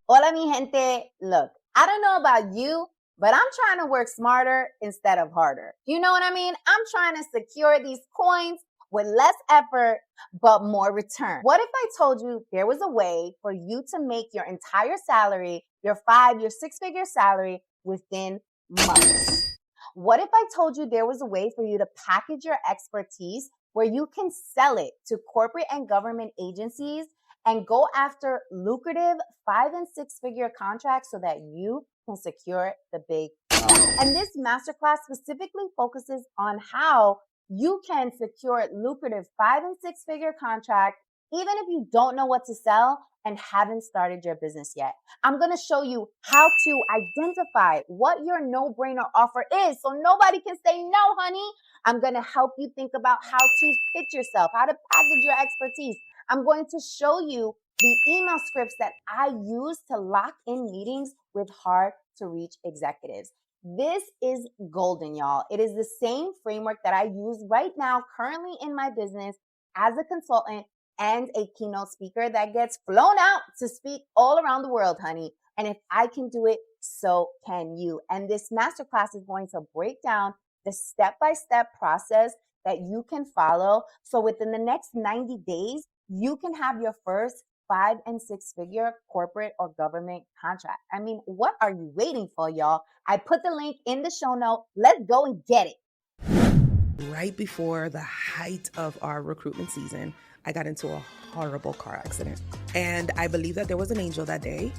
Hola, mi gente. Look, I don't know about you, but I'm trying to work smarter instead of harder. You know what I mean? I'm trying to secure these coins with less effort, but more return. What if I told you there was a way for you to make your entire salary, your 6-figure salary within months? What if I told you there was a way for you to package your expertise where you can sell it to corporate and government agencies and go after lucrative 5 and 6-figure contracts so that you can secure the big money? And this masterclass specifically focuses on how you can secure lucrative 5 and 6-figure contract even if you don't know what to sell and haven't started your business yet. I'm going to show you how to identify what your no-brainer offer is so nobody can say no, honey. I'm going to help you think about how to pitch yourself, how to package your expertise. I'm going to show you the email scripts that I use to lock in meetings with hard to reach executives. This is golden, y'all. It is the same framework that I use right now currently in my business as a consultant and a keynote speaker that gets flown out to speak all around the world, honey. And if I can do it, so can you. And this masterclass is going to break down the step-by-step process that you can follow. So within the next 90 days, you can have your first 5 and 6-figure corporate or government contract. I mean, what are you waiting for, y'all? I put the link in the show note. Let's go and get it. Right before the height of our recruitment season, I got into a horrible car accident. And I believe that there was an angel that day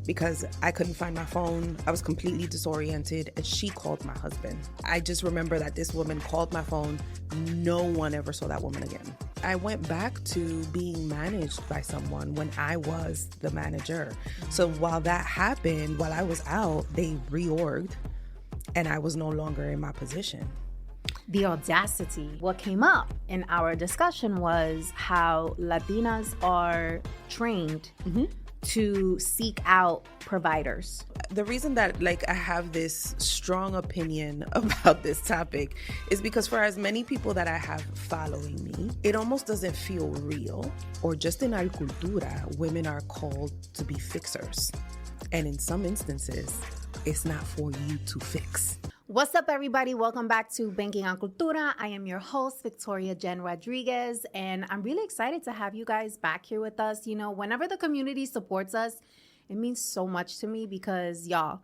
because I couldn't find my phone. I was completely disoriented and she called my husband. I just remember that this woman called my phone. No one ever saw that woman again. I went back to being managed by someone when I was the manager. So while that happened, while I was out, they reorged and I was no longer in my position. The audacity. What came up in our discussion was how Latinas are trained to seek out providers. The reason that I have this strong opinion about this topic is because for as many people that I have following me, it almost doesn't feel real. Or just in our cultura, women are called to be fixers. And in some instances, it's not for you to fix. What's up, everybody? Welcome back to Banking on Cultura. I am your host, Victoria Jenn Rodriguez, and I'm really excited to have you guys back here with us. You know, whenever the community supports us, it means so much to me because, y'all,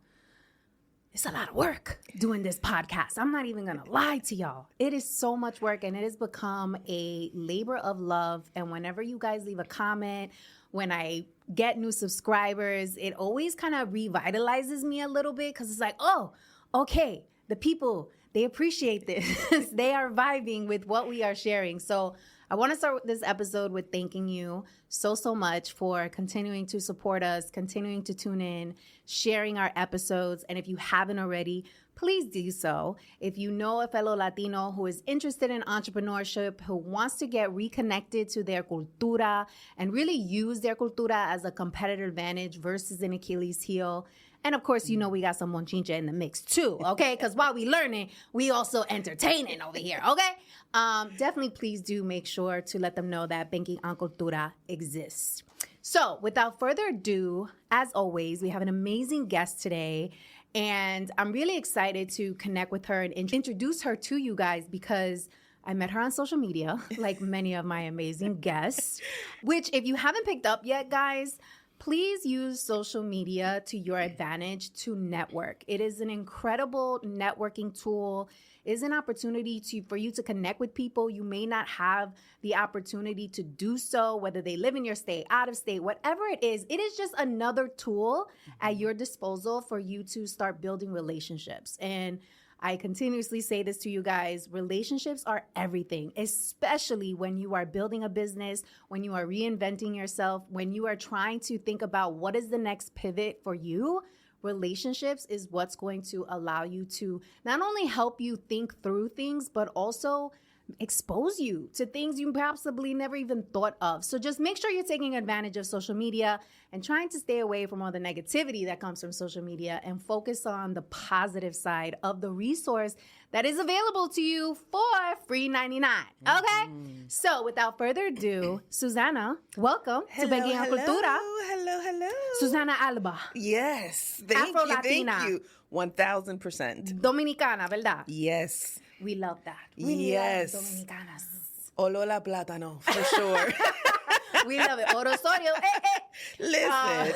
it's a lot of work doing this podcast. I'm not even going to lie to y'all. It is so much work, and it has become a labor of love. And whenever you guys leave a comment, when I get new subscribers, it always kind of revitalizes me a little bit because it's like, oh, okay, the people, they appreciate this. They are vibing with what we are sharing. So I want to start with this episode with thanking you so much for continuing to support us, continuing to tune in, sharing our episodes. And if you haven't already, please do so. If you know a fellow Latino who is interested in entrepreneurship, who wants to get reconnected to their cultura and really use their cultura as a competitive advantage versus an Achilles heel. And of course, you know, we got some monchincha in the mix too, okay? Because while we learning, we also entertaining over here, okay? Definitely please do make sure to let them know that Banking on Cultura exists. So without further ado, as always, we have an amazing guest today. And I'm really excited to connect with her and introduce her to you guys because I met her on social media, like many of my amazing guests, which if you haven't picked up yet, guys, please use social media to your advantage to network. It is an incredible networking tool. It is an opportunity for you to connect with people. You may not have the opportunity to do so, whether they live in your state, out of state, whatever it is just another tool at your disposal for you to start building relationships. And I continuously say this to you guys, relationships are everything, especially when you are building a business, when you are reinventing yourself, when you are trying to think about what is the next pivot for you. Relationships is what's going to allow you to not only help you think through things, but also expose you to things you possibly never even thought of. So just make sure you're taking advantage of social media and trying to stay away from all the negativity that comes from social media and focus on the positive side of the resource that is available to you for free 99. Okay? So without further ado, Susana, welcome to Banking on Cultura. Hello. Susana Alba. Yes. Thank you. Afro-Latina. Thank you. 1000%. Dominicana, ¿verdad? Yes. We love that. Yes. We love Dominicanas. Olola plátano, for sure. We love it. Orosorio. Listen.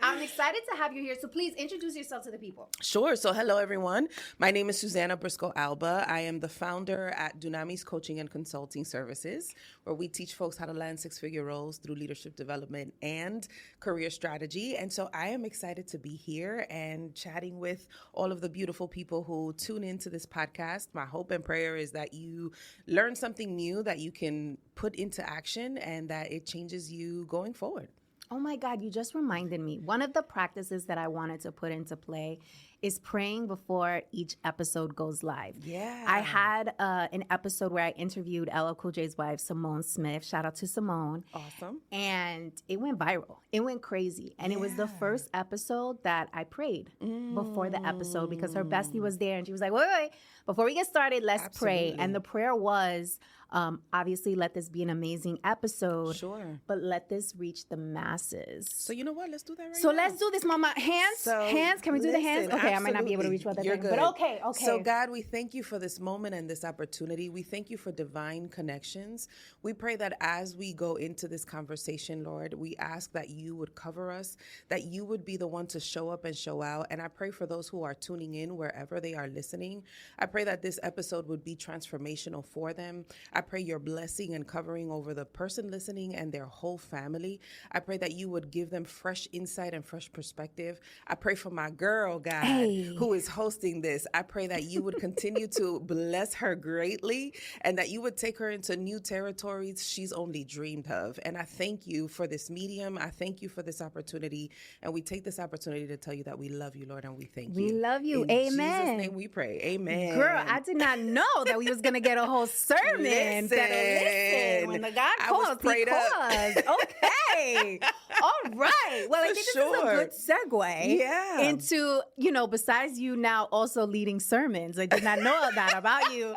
I'm excited to have you here. So please introduce yourself to the people. Sure. So hello, everyone. My name is Susana Briscoe Alba. I am the founder at Dunamis Coaching and Consulting Services, where we teach folks how to land six-figure roles through leadership development and career strategy. And so I am excited to be here and chatting with all of the beautiful people who tune into this podcast. My hope and prayer is that you learn something new that you can put into action and that it changes you going forward. Oh my God, you just reminded me. One of the practices that I wanted to put into play is praying before each episode goes live. Yeah. I had an episode where I interviewed LL Cool J's wife, Simone Smith. Shout out to Simone. Awesome. And it went viral. It went crazy. And it was the first episode that I prayed before the episode because her bestie was there and she was like, wait. Before we get started, let's pray. And the prayer was, obviously, let this be an amazing episode. Sure. But let this reach the masses. So you know what? Let's do that right now. So let's do this, Mama. Hands? Can we do the hands? Okay, I might not be able to reach what they're doing. But okay. So God, we thank you for this moment and this opportunity. We thank you for divine connections. We pray that as we go into this conversation, Lord, we ask that you would cover us, that you would be the one to show up and show out. And I pray for those who are tuning in wherever they are listening. I pray that this episode would be transformational for them. I pray your blessing and covering over the person listening and their whole family. I pray that you would give them fresh insight and fresh perspective. I pray for my girl, God, who is hosting this. I pray that you would continue to bless her greatly and that you would take her into new territories she's only dreamed of. And I thank you for this medium. I thank you for this opportunity. And we take this opportunity to tell you that we love you, Lord, and we thank you. We love you. In Amen. Jesus' name we pray. Amen. Girl, I did not know that we was going to get a whole sermon. Listen. When the God calls, he calls. Okay. All right. Well, I think this is a good segue into, besides you now also leading sermons. I did not know that about you.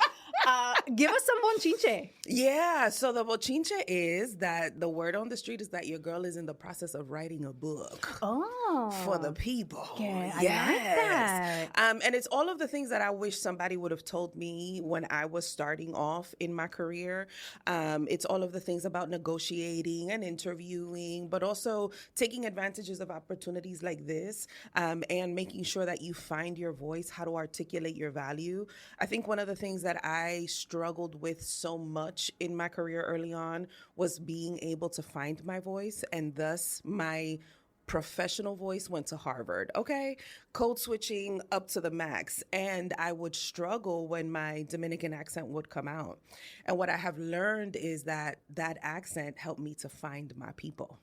Give us some bonchinche. Yeah. So the bonchinche is that the word on the street is that your girl is in the process of writing a book. For the people. Yeah, I like that. And it's all of the things that I wish somebody would have told me when I was starting off in my career. It's all of the things about negotiating and interviewing, but also taking advantages of opportunities like this and making sure that you find your voice, how to articulate your value. I think one of the things that I struggled with so much in my career early on was being able to find my voice, and thus my professional voice went to Harvard, okay? Code switching up to the max. And I would struggle when my Dominican accent would come out. And what I have learned is that that accent helped me to find my people.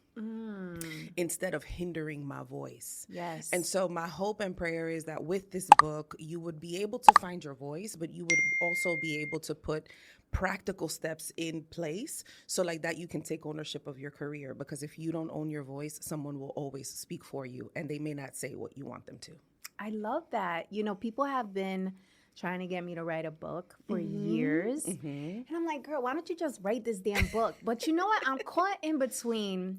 Instead of hindering my voice. Yes. And so my hope and prayer is that with this book, you would be able to find your voice, but you would also be able to put practical steps in place so like that you can take ownership of your career. Because if you don't own your voice, someone will always speak for you and they may not say what you want them to. I love that. People have been trying to get me to write a book for years. And I'm like, girl, why don't you just write this damn book? But you know what? I'm caught in between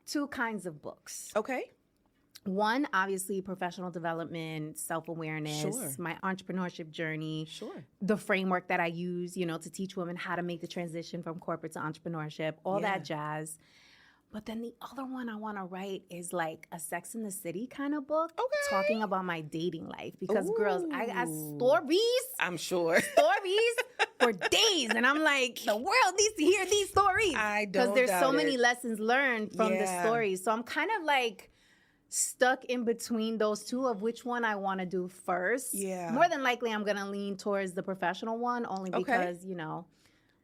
two kinds of books. Okay. One, obviously, professional development, self-awareness, my entrepreneurship journey, the framework that I use, to teach women how to make the transition from corporate to entrepreneurship, all that jazz. But then the other one I want to write is like a Sex in the City kind of book, talking about my dating life. Because girls, I got stories. I'm sure. Stories for days. And I'm like, the world needs to hear these stories. I don't Because there's so doubt many it. lessons learned from the stories. So I'm kind of like stuck in between those two of which one I want to do first. Yeah. More than likely, I'm going to lean towards the professional one only because,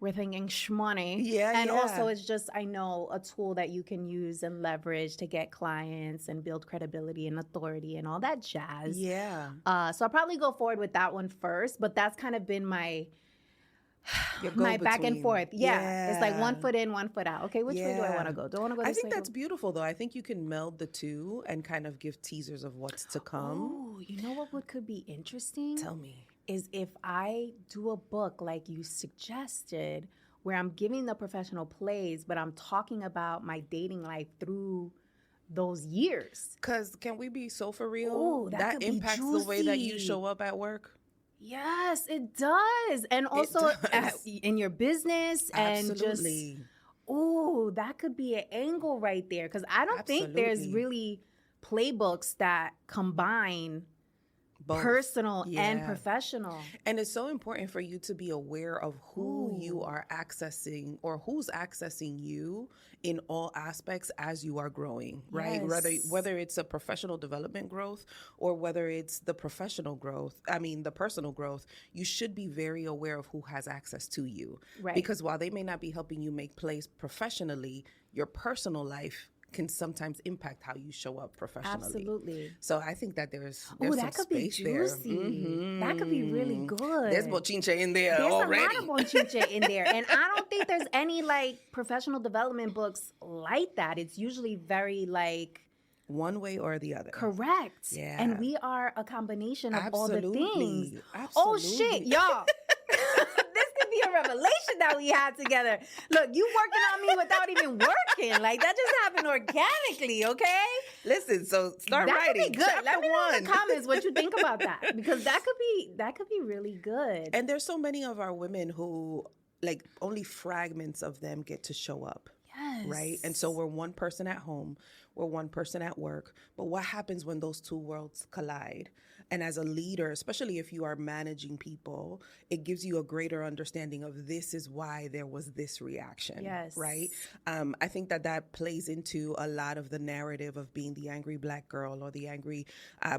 we're thinking shmoney. And also it's just, I know, a tool that you can use and leverage to get clients and build credibility and authority and all that jazz. Yeah. So I'll probably go forward with that one first, but that's kind of been my back and forth. Yeah. It's like one foot in, one foot out. Okay, which way do I want to go? Do I want to go this way? I think that's beautiful, though. I think you can meld the two and kind of give teasers of what's to come. Oh, you know what could be interesting? Tell me. Is if I do a book like you suggested where I'm giving the professional plays, but I'm talking about my dating life through those years. Because can we be so for real? Ooh, that could be impacts the way that you juicy. show up at work. Yes, it does. And also does. in your business and Absolutely. just, ooh, that could be an angle right there. Because I don't think there's Absolutely. really playbooks that combine Both. personal and Yeah. professional. And it's so important for you to be aware of who you Ooh. are accessing or who's accessing you in all aspects as you are growing, right? Yes. Whether it's a professional development growth or whether it's the the personal growth, you should be very aware of who has access to you. Right. Because while they may not be helping you make plays professionally, your personal life can sometimes impact how you show up professionally. Absolutely. So I think that there's Oh, some that could be space there. juicy. That could be really Mhm. good. There's bochinche in there There's already. a lot of bochinche in there. And I don't think there's any like professional development books like that. It's usually very like One way or the other. correct. Yeah. And we are a combination of all the Absolutely. things. Absolutely. Oh shit, y'all. This could be a revelation that we had together. Look, you working on me without even working. Like that just happened organically, okay? Listen, so start That writing. could be good. Chapter Let me know in the one. comments what you think about that. Because that could be really good. And there's so many of our women who, like, only fragments of them get to show up. Yes. Right? And so we're one person at home, we're one person at work. But what happens when those two worlds collide? And as a leader, especially if you are managing people, it gives you a greater understanding of this is why there was this reaction. Yes. Right? I think that plays into a lot of the narrative of being the angry Black girl or the angry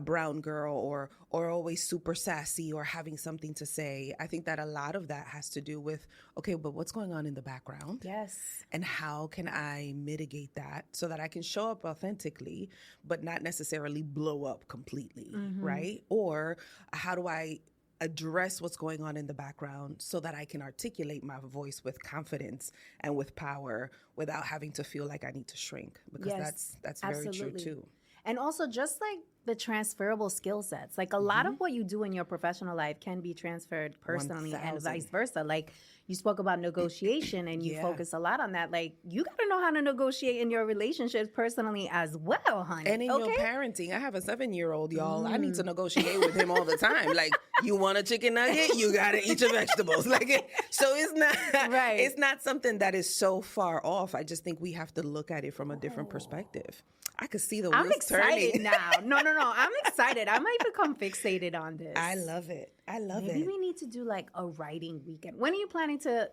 brown girl or always super sassy or having something to say. I think that a lot of that has to do with, okay, but what's going on in the background? Yes. And how can I mitigate that so that I can show up authentically, but not necessarily blow up completely, right? Or how do I address what's going on in the background so that I can articulate my voice with confidence and with power without having to feel like I need to shrink? Because Yes, that's very true absolutely. too. And also just like the transferable skill sets. Like a lot of what you do in your professional life can be transferred personally and 1000. vice versa. Like you spoke about negotiation and you Yeah. focus a lot on that. Like you got to know how to negotiate in your relationships personally as well, honey. And in your parenting, I have a 7-year-old, y'all. I need to negotiate with him all the time. Like, you want a chicken nugget? You gotta eat your vegetables. So it's not Right. It's not something that is so far off. I just think we have to look at it from a different perspective. I could see the wheels I'm excited turning. now. No. I'm excited. I might become fixated on this. I love it. Maybe we need to do like a writing weekend. When are you planning to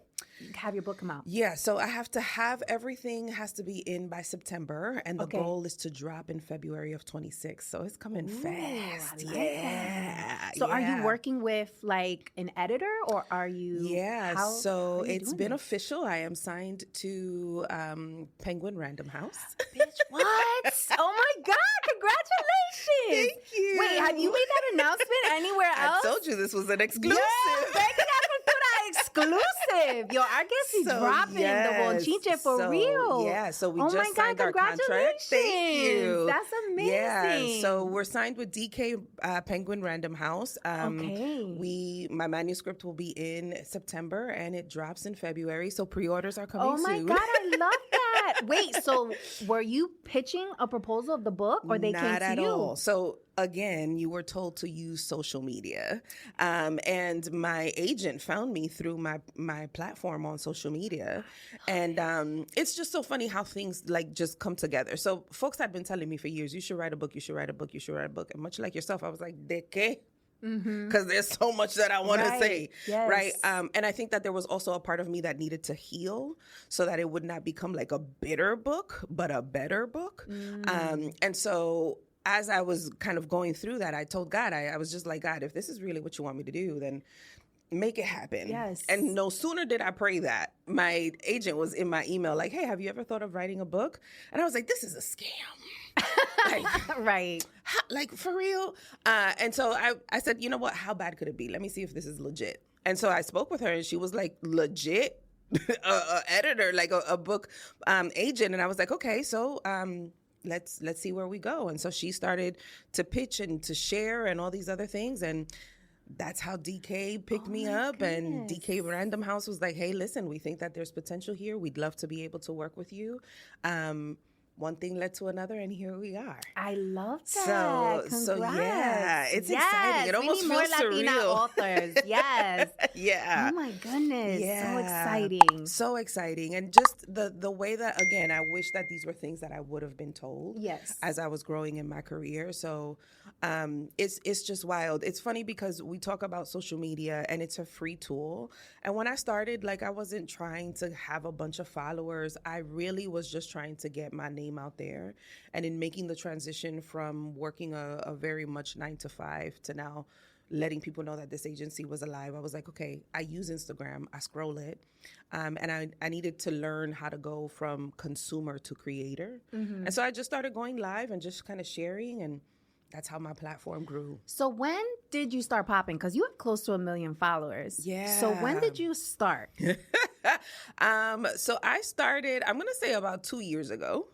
have your book come out? Yeah, so I have to have everything has to be in by September, and the Okay. goal is to drop in February of 26. So it's coming fast. I like Yeah. that. So are you working with like an editor or are you? Yeah, how so are you it's doing been this? official. I am signed to Penguin Random House. Bitch, what? Oh my God, congratulations. Thank you. Wait, have you made that announcement anywhere else? I told you this was an exclusive. Yeah, Breaking Out Cultura exclusive. Yo, I guess he's dropping the bochinche for real. Yeah, so we Oh just my God, signed our contract. Thank you. congratulations. That's amazing. Yeah, so we're signed with DK Penguin Random House. Okay. My manuscript will be in September and it drops in February. So pre-orders are coming Oh my soon. God, I love that. Wait, so were you pitching a proposal of the book or they Not came to at you? all. So again, you were told to use social media. And my agent found me through my platform on social media. And it's just so funny how things like just come together. So folks had been telling me for years, you should write a book, you should write a book, you should write a book. And much like yourself, I was like, ¿de qué? Because there's so much that I want to say, Yes. right? And I think that there was also a part of me that needed to heal so that it would not become like a bitter book, but a better book. And so as I was kind of going through that, I told God, I was just like, God, if this is really what you want me to do, then make it happen. Yes. And no sooner did I pray that, my agent was in my email like, hey, have you ever thought of writing a book? And I was like, this is a scam. Right. Like, for real? And so I said, you know what? How bad could it be? Let me see if this is legit. And so I spoke with her and she was like, legit? a editor, like a book agent. And I was like, okay, so let's see where we go. And so she started to pitch and to share and all these other things. And that's how DK picked me up. And DK Random House was like, hey, listen, we think that there's potential here. We'd love to be able to work with you. One thing led to another, and here we are. I love that. So yeah, it's exciting. It almost we need feels more Latina surreal. authors. Yes. Yeah. Oh my goodness. Yeah. So exciting. So exciting. And just the way that, again, I wish that these were things that I would have been told as I was growing in my career. So it's just wild. It's funny because we talk about social media and it's a free tool. And when I started, like, I wasn't trying to have a bunch of followers. I really was just trying to get my name out there. And in making the transition from working a very much 9 to 5 to now letting people know that this agency was alive, I was like, okay, I use Instagram, I scroll it, and I needed to learn how to go from consumer to creator. And so I just started going live and just kind of sharing, and that's how my platform grew. So when did you start popping? Because you have close to 1 million followers. Yeah. So when did you start? So I started, I'm going to say about 2 years ago.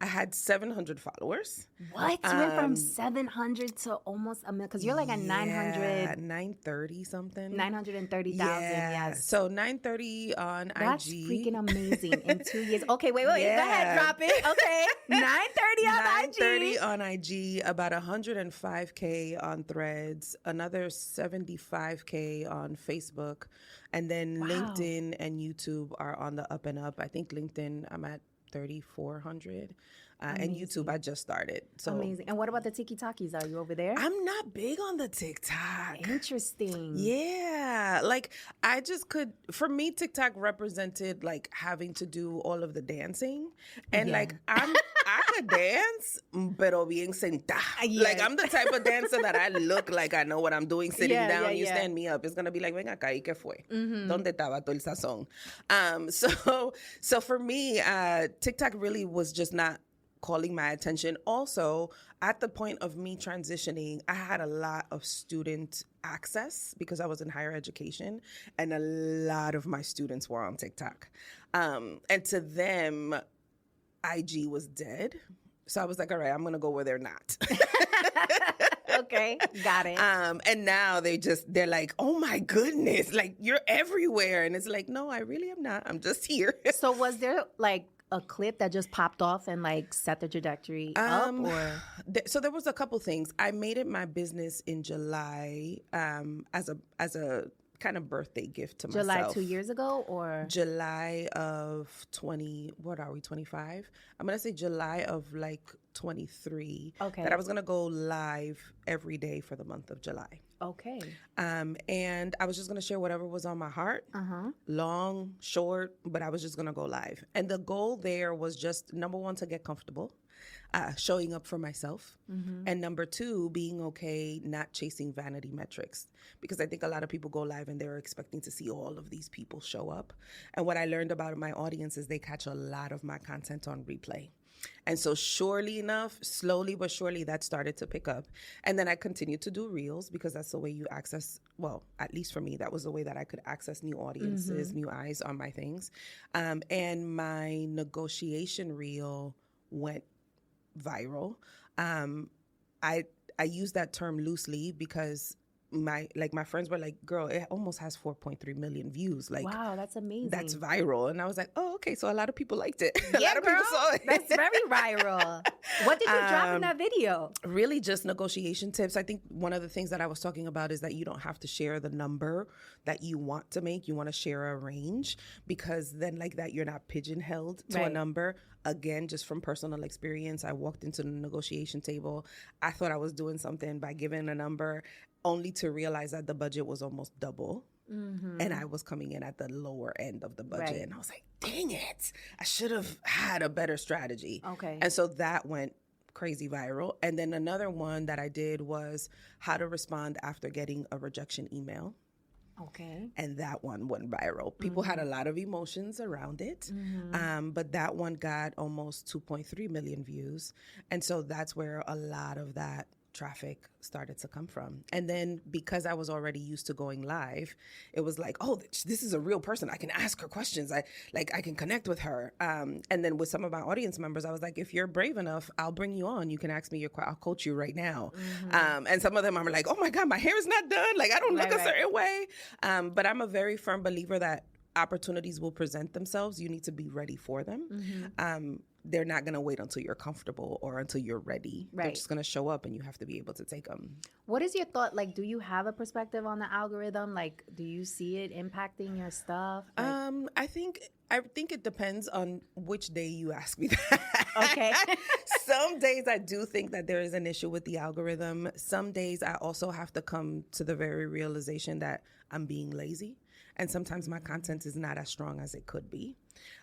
I had 700 followers. What? You went from 700 to almost 1 million? Because you're like at 900. 930 something. 930,000, yes. So 930 on IG. That's freaking amazing in 2 years. Okay, wait. Go ahead, drop it. Okay. 930 on 930 on IG, about 105K on Threads, another 75K on Facebook, and then LinkedIn and YouTube are on the up and up. I think LinkedIn, I'm at 3,400. And YouTube, I just started. So amazing. And what about the TikTokies? Are you over there? I'm not big on the TikTok. Interesting. Yeah. Like, I just could, for me, TikTok represented like having to do all of the dancing. And like, I could dance, pero bien sentada. Yes. Like, I'm the type of dancer that I look like I know what I'm doing sitting down. You stand me up. It's going to be like, ven acá, ¿y qué fue? ¿Dónde estaba todo el sazón? So for me, TikTok really was just not calling my attention. Also, at the point of me transitioning, I had a lot of student access because I was in higher education, and a lot of my students were on TikTok. And to them, IG was dead. So I was like, all right, I'm going to go where they're not. Okay, got it. And now they're like, oh my goodness, like, you're everywhere. And it's like, no, I really am not. I'm just here. So was there like a clip that just popped off and like set the trajectory up, or? So there was a couple things. I made it my business in July as a kind of birthday gift to myself. July 2 years ago, or? July of 25? I'm going to say July of like 23. Okay. That I was going to go live every day for the month of July. Okay. And I was just going to share whatever was on my heart, long, short, but I was just going to go live. And the goal there was just, number one, to get comfortable, showing up for myself. And number two, being okay, not chasing vanity metrics. Because I think a lot of people go live and they're expecting to see all of these people show up. And what I learned about my audience is they catch a lot of my content on replay. And so surely enough, slowly but surely, that started to pick up. And then I continued to do reels because that's the way you access, well, at least for me, that was the way that I could access new audiences, new eyes on my things. And my negotiation reel went viral. I use that term loosely because my friends were like, girl, it almost has 4.3 million views. Like, wow, that's amazing. That's viral. And I was like, oh, okay. So a lot of people liked it. Yeah, a lot of people saw it. That's very viral. What did you drop in that video? Really just negotiation tips. I think one of the things that I was talking about is that you don't have to share the number that you want to make. You want to share a range, because then like that, you're not pigeonholed to a number. Again, just from personal experience, I walked into the negotiation table. I thought I was doing something by giving a number, only to realize that the budget was almost double. And I was coming in at the lower end of the budget. And I was like, dang it, I should have had a better strategy. Okay. And so that went crazy viral. And then another one that I did was how to respond after getting a rejection email. Okay. And that one went viral. People had a lot of emotions around it. But that one got almost 2.3 million views. And so that's where a lot of that traffic started to come from. And then because I was already used to going live, it was like, oh, this is a real person. I can ask her questions. I can connect with her. And then with some of my audience members, I was like, if you're brave enough, I'll bring you on. You can ask me your I'll coach you right now. And some of them are like, oh my God, my hair is not done. Like, I don't look a certain way. But I'm a very firm believer that opportunities will present themselves. You need to be ready for them. They're not going to wait until you're comfortable or until you're ready. Right. They're just going to show up and you have to be able to take them. What is your thought? Like, do you have a perspective on the algorithm? Like, do you see it impacting your stuff? Like, I think it depends on which day you ask me that. Okay. Some days I do think that there is an issue with the algorithm. Some days I also have to come to the very realization that I'm being lazy. And sometimes my content is not as strong as it could be.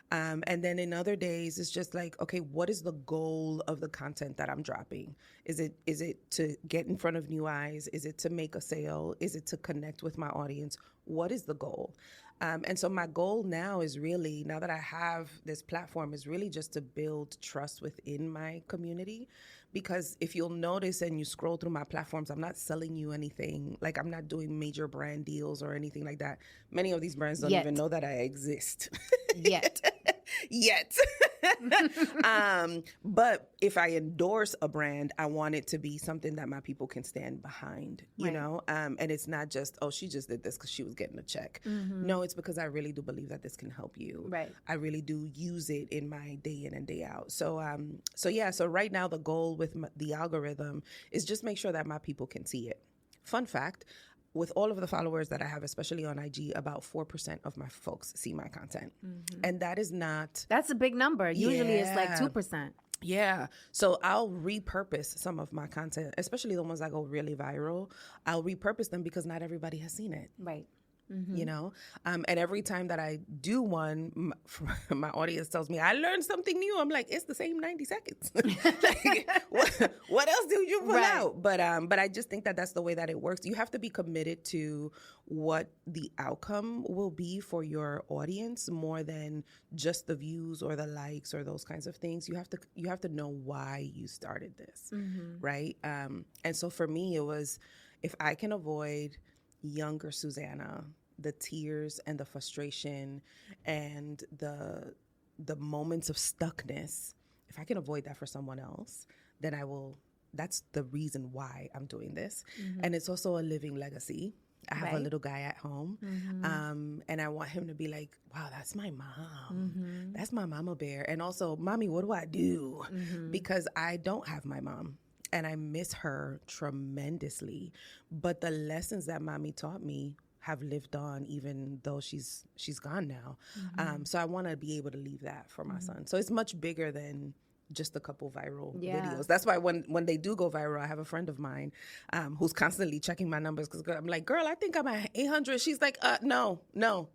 And then in other days, it's just like, okay, what is the goal of the content that I'm dropping? Is it to get in front of new eyes? Is it to make a sale? Is it to connect with my audience? What is the goal? And so my goal now is really, now that I have this platform, is really just to build trust within my community. Because if you'll notice and you scroll through my platforms, I'm not selling you anything. Like, I'm not doing major brand deals or anything like that. Many of these brands don't even know that I exist. Yet. But if I endorse a brand, I want it to be something that my people can stand behind, you know? And it's not just, oh, she just did this because she was getting a check. No, it's because I really do believe that this can help you. Right. I really do use it in my day in and day out. So right now the goal with the algorithm is just make sure that my people can see it. Fun fact, with all of the followers that I have, especially on IG, about 4% of my folks see my content. And that is not... That's a big number. Usually it's like 2%. Yeah. So I'll repurpose some of my content, especially the ones that go really viral. I'll repurpose them because not everybody has seen it. Right. You know, and every time that I do one, my audience tells me I learned something new. I'm like, it's the same 90 seconds. Like, what else did you pull out? But I just think that that's the way that it works. You have to be committed to what the outcome will be for your audience more than just the views or the likes or those kinds of things. You have to know why you started this, right? And so for me, it was, if I can avoid younger Susana, the tears and the frustration and the moments of stuckness, if I can avoid that for someone else, then I will. That's the reason why I'm doing this. And it's also a living legacy. I have a little guy at home, and I want him to be like, wow, that's my mom. That's my mama bear. And also, mommy, what do I do? Because I don't have my mom. And I miss her tremendously. But the lessons that mommy taught me have lived on, even though she's gone now. So I want to be able to leave that for my son. So it's much bigger than just a couple viral videos. That's why when they do go viral, I have a friend of mine who's constantly checking my numbers, because I'm like, girl, I think I'm at 800. She's like, no,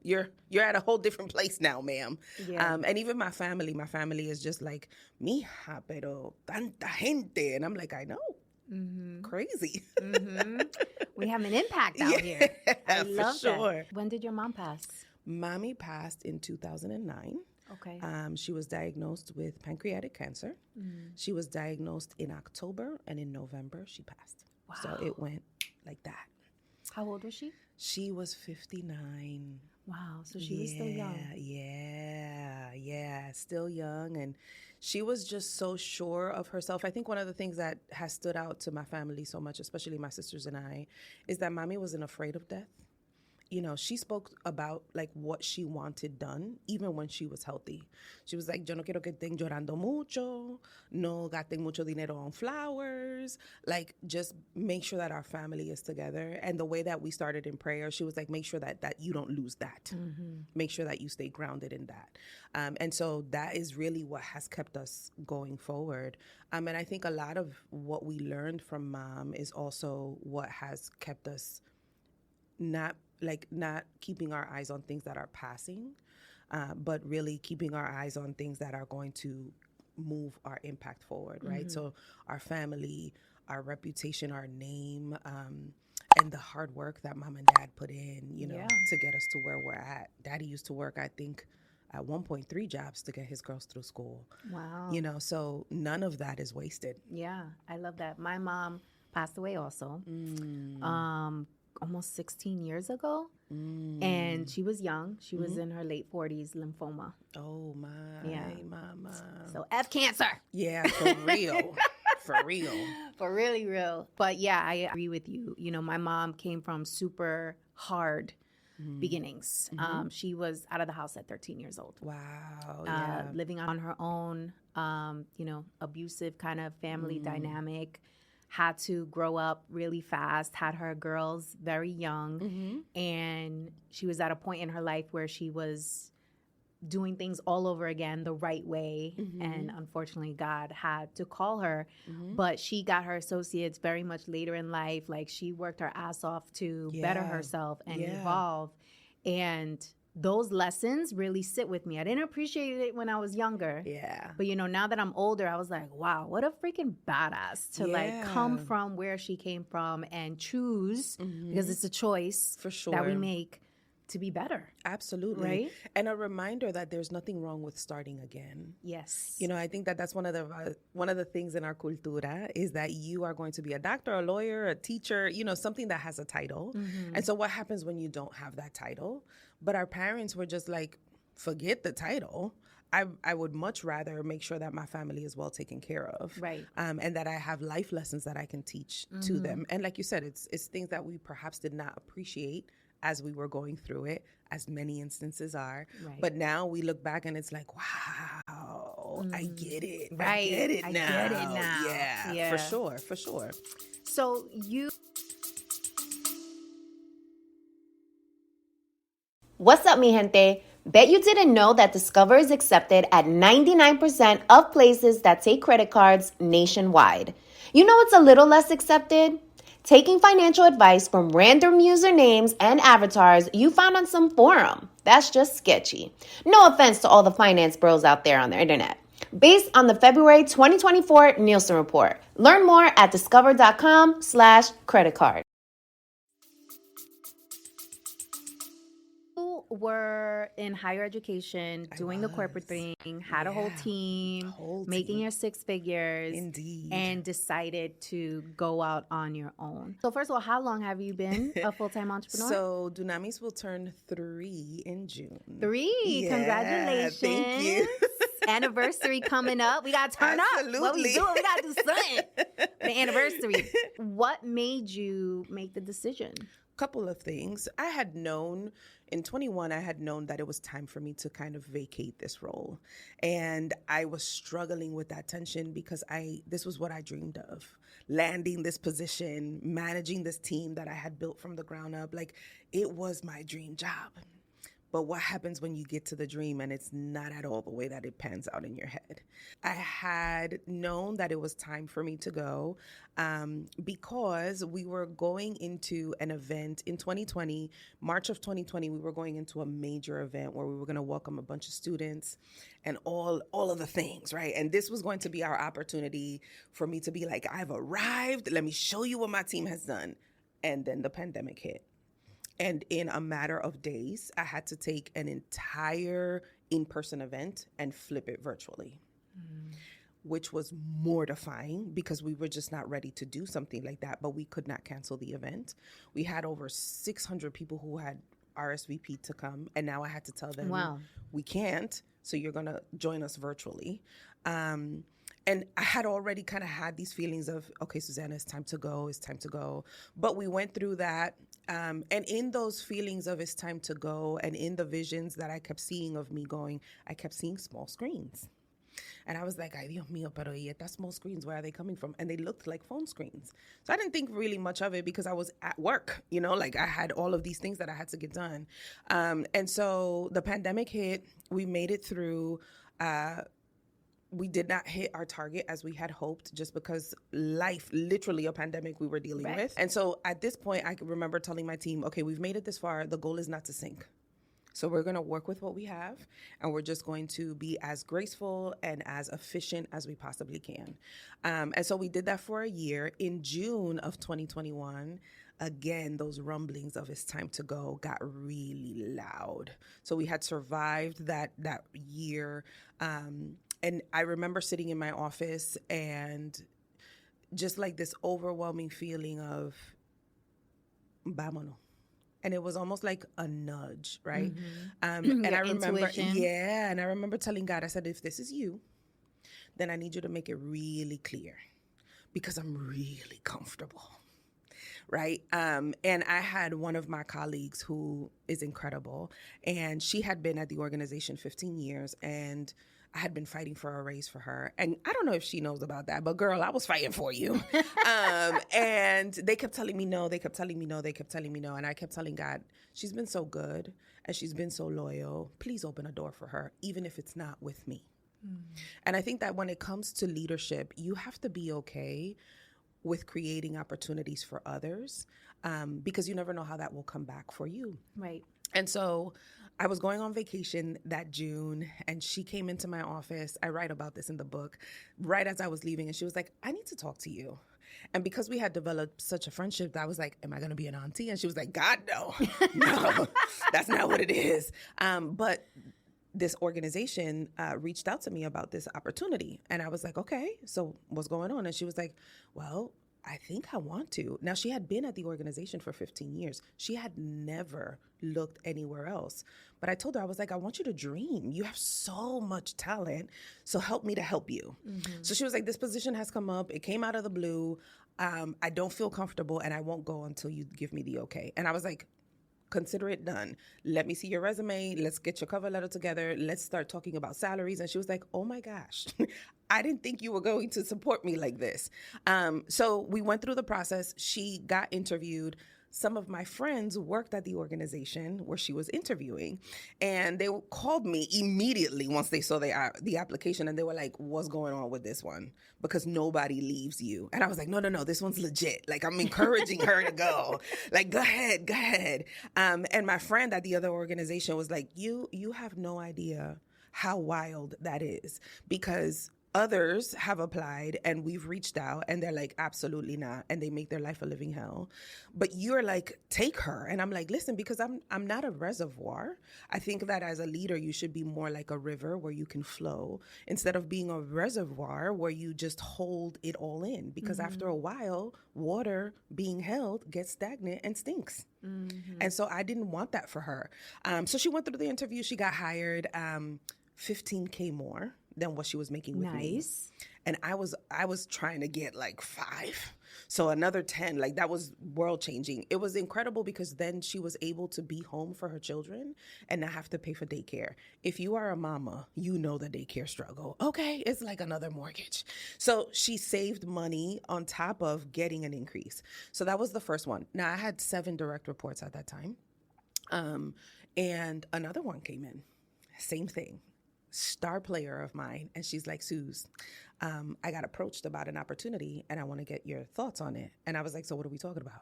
you're at a whole different place now, ma'am. And even my family is just like, mija, pero tanta gente. And I'm like, I know. Crazy. We have an impact out here. I love sure. that. When did your mom pass? Mommy passed in 2009. Okay. She was diagnosed with pancreatic cancer. She was diagnosed in October, and in November she passed. Wow. So it went like that. How old was she? She was 59. Wow. So she was still young. Yeah. Still young. And she was just so sure of herself. I think one of the things that has stood out to my family so much, especially my sisters and I, is that mommy wasn't afraid of death. You know, she spoke about like what she wanted done, even when she was healthy. She was like, yo no quiero que estén llorando mucho, no gasten mucho dinero on flowers, like just make sure that our family is together. And the way that we started in prayer, she was like, make sure that you don't lose that. Make sure that you stay grounded in that. And so that is really what has kept us going forward. And I think a lot of what we learned from mom is also what has kept us not keeping our eyes on things that are passing, but really keeping our eyes on things that are going to move our impact forward, right? So our family, our reputation, our name, and the hard work that mom and dad put in, you know, to get us to where we're at. Daddy used to work, I think, at 1.3 jobs to get his girls through school. Wow. You know, so none of that is wasted. Yeah, I love that. My mom passed away also, almost 16 years ago. And she was young. She was in her late 40s, lymphoma. Oh, mama. So F cancer. Yeah, for real. For real. For really real. But yeah, I agree with you. You know, my mom came from super hard beginnings. She was out of the house at 13 years old. Wow. Living on her own, you know, abusive kind of family dynamic. Had to grow up really fast, had her girls very young. And she was at a point in her life where she was doing things all over again the right way. And unfortunately, God had to call her. But she got her associates very much later in life. Like, she worked her ass off to better herself and evolve. And those lessons really sit with me. I didn't appreciate it when I was younger. Yeah. But, you know, now that I'm older, I was like, wow, what a freaking badass to like come from where she came from and choose, because it's a choice for sure that we make to be better. Absolutely. Right? And a reminder that there's nothing wrong with starting again. Yes. You know, I think that that's one of the things in our cultura is that you are going to be a doctor, a lawyer, a teacher, you know, something that has a title. And so what happens when you don't have that title? But our parents were just like, forget the title. I would much rather make sure that my family is well taken care of. Right. And that I have life lessons that I can teach to them. And like you said, it's things that we perhaps did not appreciate as we were going through it, as many instances are. Right. But now we look back and it's like, wow, I get it. Right. I get it now. Get it now. Yeah, for sure. So you... What's up, mi gente? Bet you didn't know that Discover is accepted at 99% of places that take credit cards nationwide. You know what's a little less accepted? Taking financial advice from random usernames and avatars you found on some forum. That's just sketchy. No offense to all the finance bros out there on the internet. Based on the February 2024 Nielsen report. Learn more at discover.com/credit card. Were in higher education, doing the corporate thing, had a whole team, making your six figures. Indeed. And decided to go out on your own. So first of all, how long have you been a full-time entrepreneur? So Dunamis will turn 3 in June. 3? Yeah, Congratulations. Thank you. Anniversary coming up. We got to turn Absolutely. up. What we doing? We got to do something for the anniversary. What made you make the decision? Couple of things. I had known in 21, I had known that it was time for me to kind of vacate this role. And I was struggling with that tension because this was what I dreamed of. Landing this position, managing this team that I had built from the ground up. Like, it was my dream job. But what happens when you get to the dream and it's not at all the way that it pans out in your head? I had known that it was time for me to go because we were going into an event in 2020, March of 2020, we were going into a major event where we were going to welcome a bunch of students and all of the things, right? And this was going to be our opportunity for me to be like, I've arrived. Let me show you what my team has done. And then the pandemic hit. And in a matter of days, I had to take an entire in-person event and flip it virtually, which was mortifying because we were just not ready to do something like that, but we could not cancel the event. We had over 600 people who had RSVP to come, and now I had to tell them, wow, we can't, so you're going to join us virtually. And I had already kind of had these feelings of, okay, Susana, it's time to go. But we went through that. And in those feelings of it's time to go, and in the visions that I kept seeing of me going, I kept seeing small screens. And I was like, ay, Dios mío, pero y estas small screens, where are they coming from? And they looked like phone screens. So I didn't think really much of it because I was at work, you know, like I had all of these things that I had to get done. And so the pandemic hit, we made it through. We did not hit our target as we had hoped just because life, literally a pandemic we were dealing with. And so at this point, I remember telling my team, okay, we've made it this far. The goal is not to sink. So we're going to work with what we have, and we're just going to be as graceful and as efficient as we possibly can. And so we did that for a year. In June of 2021, again, those rumblings of it's time to go got really loud. So we had survived that year. And I remember sitting in my office and just like this overwhelming feeling of vámonos. And it was almost like a nudge, right? And I remember, intuition. and I remember telling God, I said, if this is you, then I need you to make it really clear because I'm really comfortable, right? And I had one of my colleagues who is incredible, and she had been at the organization 15 years, and I had been fighting for a raise for her. And I don't know if she knows about that, but girl, I was fighting for you. And they kept telling me no, they kept telling me no, they kept telling me no. And I kept telling God, she's been so good and she's been so loyal. Please open a door for her, even if it's not with me. And I think that when it comes to leadership, you have to be okay with creating opportunities for others, because you never know how that will come back for you. Right. And so I was going on vacation that June, and she came into my office. I write about this in the book, right as I was leaving, and she was like, I need to talk to you. And because we had developed such a friendship, I was like, am I going to be an auntie? And she was like, God, no. No, that's not what it is. But this organization reached out to me about this opportunity. And I was like, okay, so what's going on? And she was like, well, I think I want to. Now, she had been at the organization for 15 years. She had never looked anywhere else. But I told her, I was like, I want you to dream. You have so much talent. So help me to help you. So she was like, this position has come up. It came out of the blue. I don't feel comfortable and I won't go until you give me the okay. And I was like, consider it done. Let me see your resume. Let's get your cover letter together. Let's start talking about salaries. And she was like, oh my gosh, I didn't think you were going to support me like this. So we went through the process. She got interviewed. Some of my friends worked at the organization where she was interviewing, and they called me immediately once they saw the application, and they were like, what's going on with this one? Because nobody leaves you. And I was like, no, this one's legit. Like, I'm encouraging her to go. Like, go ahead. And my friend at the other organization was like, you have no idea how wild that is, because others have applied and we've reached out and they're like, absolutely not. And they make their life a living hell. But you're like, take her. And I'm like, listen, because I'm not a reservoir. I think that as a leader, you should be more like a river where you can flow instead of being a reservoir where you just hold it all in. Because after a while, water being held gets stagnant and stinks. And so I didn't want that for her. So she went through the interview. She got hired, $15K more than what she was making with me. Nice. And I was trying to get like 5. So another 10, like that was world changing. It was incredible because then she was able to be home for her children and not have to pay for daycare. If you are a mama, you know the daycare struggle. Okay, it's like another mortgage. So she saved money on top of getting an increase. So that was the first one. Now I had 7 direct reports at that time. And another one came in. Same thing. Star player of mine. And she's like, Suze, I got approached about an opportunity and I want to get your thoughts on it. And I was like, so what are we talking about?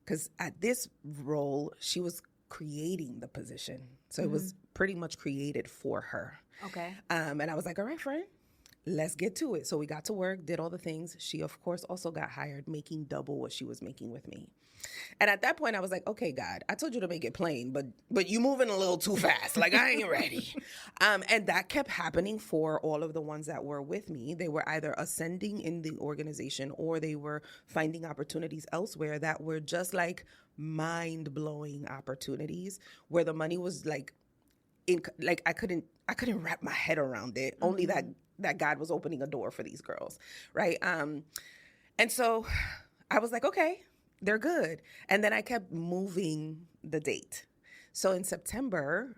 Because at this role, she was creating the position. So it was pretty much created for her. Okay. And I was like, all right, friend, let's get to it. So we got to work, did all the things. She, of course, also got hired, making double what she was making with me. And at that point, I was like, okay, God, I told you to make it plain, but you moving a little too fast. Like, I ain't ready. And that kept happening for all of the ones that were with me. They were either ascending in the organization or they were finding opportunities elsewhere that were just like mind-blowing opportunities where the money was like, I couldn't wrap my head around it. Only that God was opening a door for these girls, right? And so I was like, okay, they're good. And then I kept moving the date. So in September,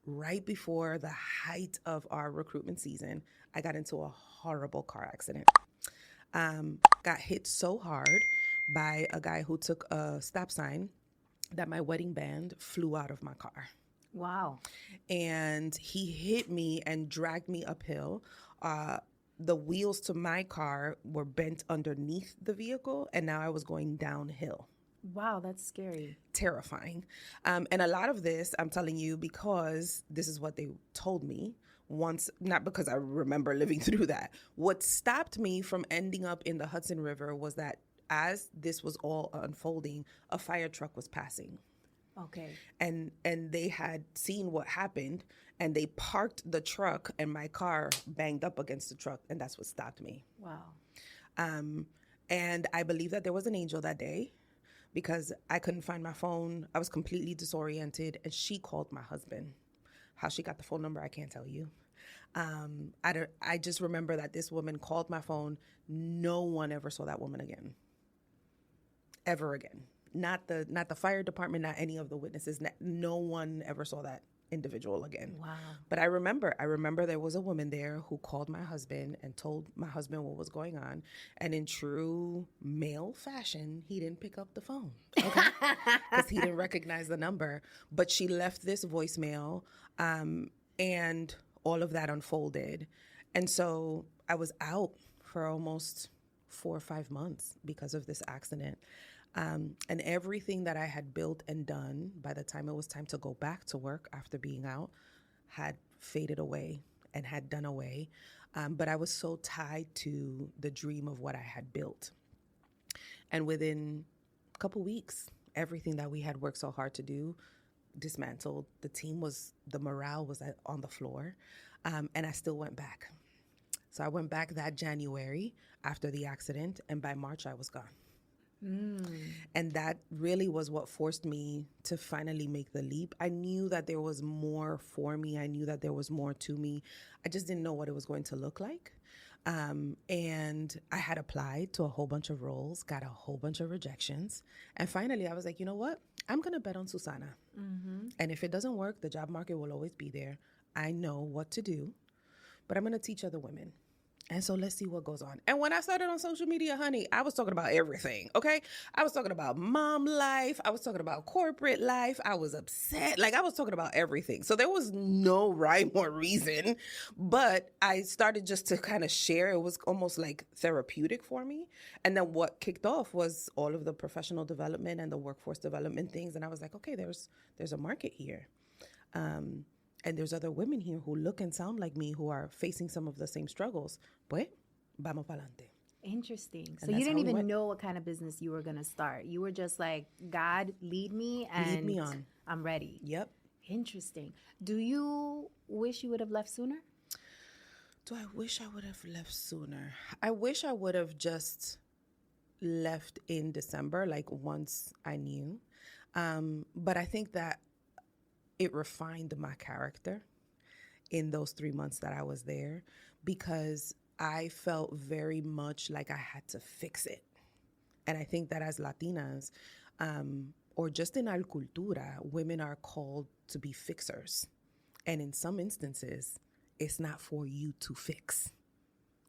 right before the height of our recruitment season, I got into a horrible car accident. Got hit so hard by a guy who took a stop sign that my wedding band flew out of my car. Wow. And he hit me and dragged me uphill. The wheels to my car were bent underneath the vehicle, and now I was going downhill. Wow, that's scary. Terrifying. And a lot of this, I'm telling you, because this is what they told me once, not because I remember living through that. What stopped me from ending up in the Hudson River was that as this was all unfolding, a fire truck was passing. Okay. And they had seen what happened, and they parked the truck, and my car banged up against the truck, and that's what stopped me. Wow. And I believe that there was an angel that day because I couldn't find my phone. I was completely disoriented, and she called my husband. How she got the phone number, I can't tell you. I just remember that this woman called my phone. No one ever saw that woman again. Ever again. Not the fire department, not any of the witnesses. No one ever saw that individual again. Wow. But I remember there was a woman there who called my husband and told my husband what was going on. And in true male fashion, he didn't pick up the phone. Okay. Because he didn't recognize the number. But she left this voicemail, and all of that unfolded. And so I was out for almost 4 or 5 months because of this accident. And everything that I had built and done by the time it was time to go back to work after being out had faded away and had done away. But I was so tied to the dream of what I had built. And within a couple weeks, everything that we had worked so hard to do dismantled. The morale was on the floor. And I still went back. So I went back that January after the accident. And by March, I was gone. And that really was what forced me to finally make the leap. I knew that there was more for me. I knew that there was more to me. I just didn't know what it was going to look like. And I had applied to a whole bunch of roles, got a whole bunch of rejections. And finally, I was like, you know what? I'm going to bet on Susana. And if it doesn't work, the job market will always be there. I know what to do, but I'm going to teach other women. And so let's see what goes on. And when I started on social media, honey, I was talking about everything, okay? I was talking about mom life. I was talking about corporate life. I was upset. Like, I was talking about everything. So there was no rhyme or reason. But I started just to kind of share. It was almost like therapeutic for me. And then what kicked off was all of the professional development and the workforce development things. And I was like, okay, there's a market here. And there's other women here who look and sound like me who are facing some of the same struggles. Pues, vamos pa'lante. Interesting. And So you that's how didn't we even went. know what kind of business you were going to start. You were just like, God, lead me and Lead me on. I'm ready. Yep. Interesting. Do you wish you would have left sooner? Do I wish I would have left sooner? I wish I would have just left in December, like once I knew. But I think that it refined my character in those 3 months that I was there because I felt very much like I had to fix it. And I think that as Latinas, or just in our cultura, women are called to be fixers. And in some instances, it's not for you to fix.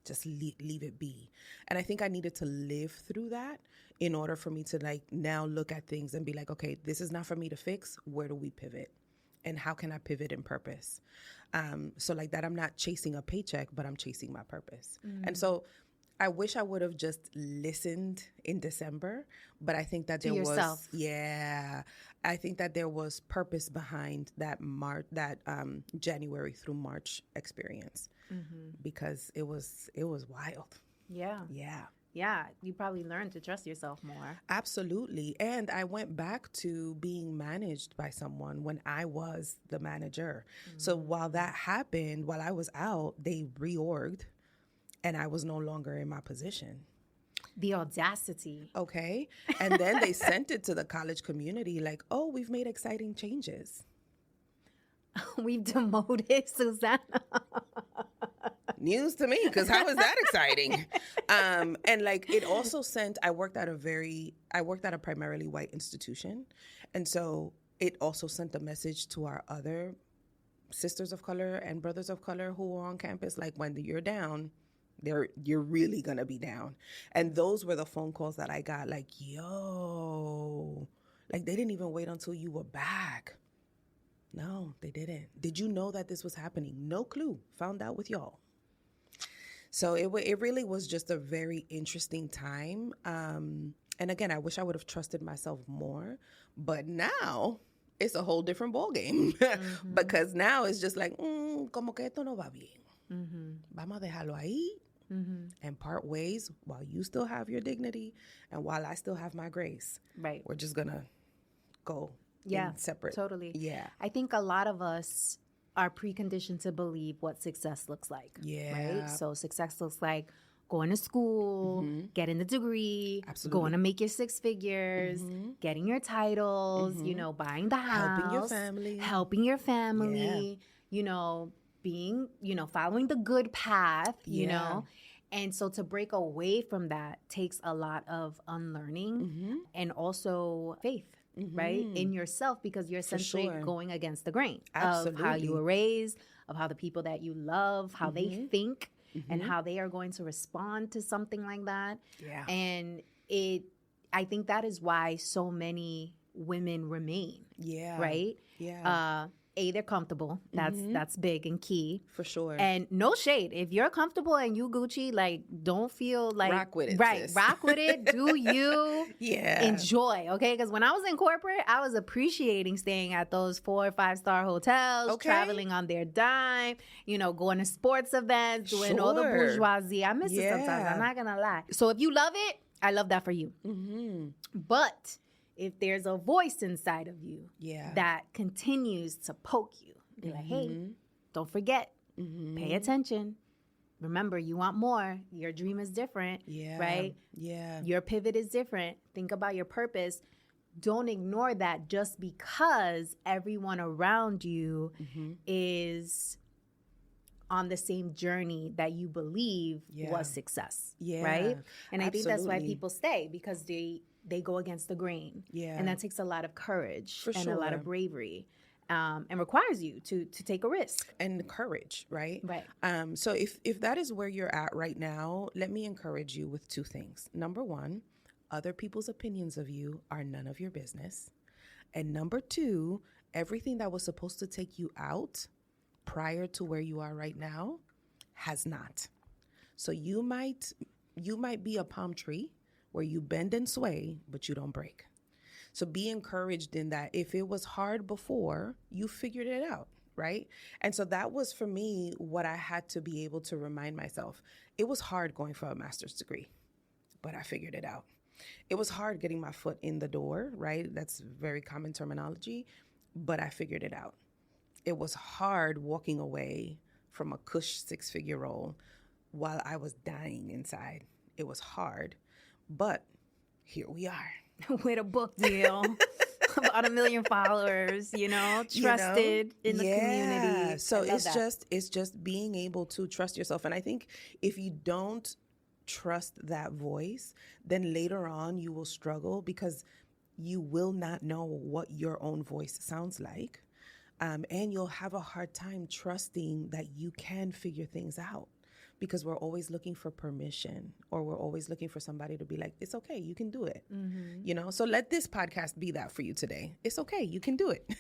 Just leave it be. And I think I needed to live through that in order for me to like now look at things and be like, okay, this is not for me to fix. Where do we pivot? And how can I pivot in purpose? So like that, I'm not chasing a paycheck, but I'm chasing my purpose. And so I wish I would have just listened in December, but I think that To there yourself. I think that there was purpose behind that January through March experience because it was wild. Yeah. Yeah. Yeah. You probably learned to trust yourself more. Absolutely. And I went back to being managed by someone when I was the manager. So while that happened, while I was out, they reorged and I was no longer in my position. The audacity. Okay. And then they sent it to the college community like, oh, we've made exciting changes. We've demoted Susana. News to me, because how is that exciting? And like it also sent, I worked at a primarily white institution. And so it also sent a message to our other sisters of color and brothers of color who were on campus, like when you're down, you're really gonna be down. And those were the phone calls that I got, like, yo, like they didn't even wait until you were back. No, they didn't. Did you know that this was happening? No clue. Found out with y'all. So it really was just a very interesting time. And again, I wish I would have trusted myself more. But now it's a whole different ballgame. Because now it's just like, como que esto no va bien. Vamos a dejarlo ahí and part ways while you still have your dignity and while I still have my grace. Right. We're just going to go Yeah. in separate. Totally. Yeah. I think a lot of us are preconditioned to believe what success looks like. Yeah. Right? So success looks like going to school, getting the degree, going to make your 6 figures, getting your titles, you know, buying the house, helping your family, you know, being, you know, following the good path, you know. And so to break away from that takes a lot of unlearning and also faith. Right, in yourself, because you're essentially going against the grain of how you were raised, of how the people that you love, how they think, and how they are going to respond to something like that. And I think that is why so many women remain. Right. They're comfortable. That's big and key. For sure. And no shade. If you're comfortable and you Gucci, like, don't feel like... Rock with it, right, sis. Rock with it. Do you. Enjoy, okay? Because when I was in corporate, I was appreciating staying at those 4 or 5 star hotels, traveling on their dime, you know, going to sports events, doing all the bourgeoisie. I miss it sometimes. I'm not going to lie. So if you love it, I love that for you. But... if there's a voice inside of you that continues to poke you, be like, hey, don't forget, pay attention. Remember, you want more. Your dream is different, right? Your pivot is different. Think about your purpose. Don't ignore that just because everyone around you is on the same journey that you believe was success, right? And I think that's why people stay, because they go against the grain. And that takes a lot of courage and a lot of bravery, and requires you to take a risk. And courage, right? So if that is where you're at right now, let me encourage you with 2 things. Number 1, other people's opinions of you are none of your business. And number 2, everything that was supposed to take you out prior to where you are right now has not. So you might be a palm tree where you bend and sway, but you don't break. So be encouraged in that. If it was hard before, you figured it out, right? And so that was, for me, what I had to be able to remind myself. It was hard going for a master's degree, but I figured it out. It was hard getting my foot in the door, right? That's very common terminology, but I figured it out. It was hard walking away from a cush 6-figure role while I was dying inside. It was hard. But here we are. With a book deal, about 1 million followers, you know, trusted in the community. So it's just being able to trust yourself. And I think if you don't trust that voice, then later on you will struggle, because you will not know what your own voice sounds like. And you'll have a hard time trusting that you can figure things out. Because we're always looking for permission, or we're always looking for somebody to be like, it's okay, you can do it. You know, so let this podcast be that for you today. It's okay, you can do it.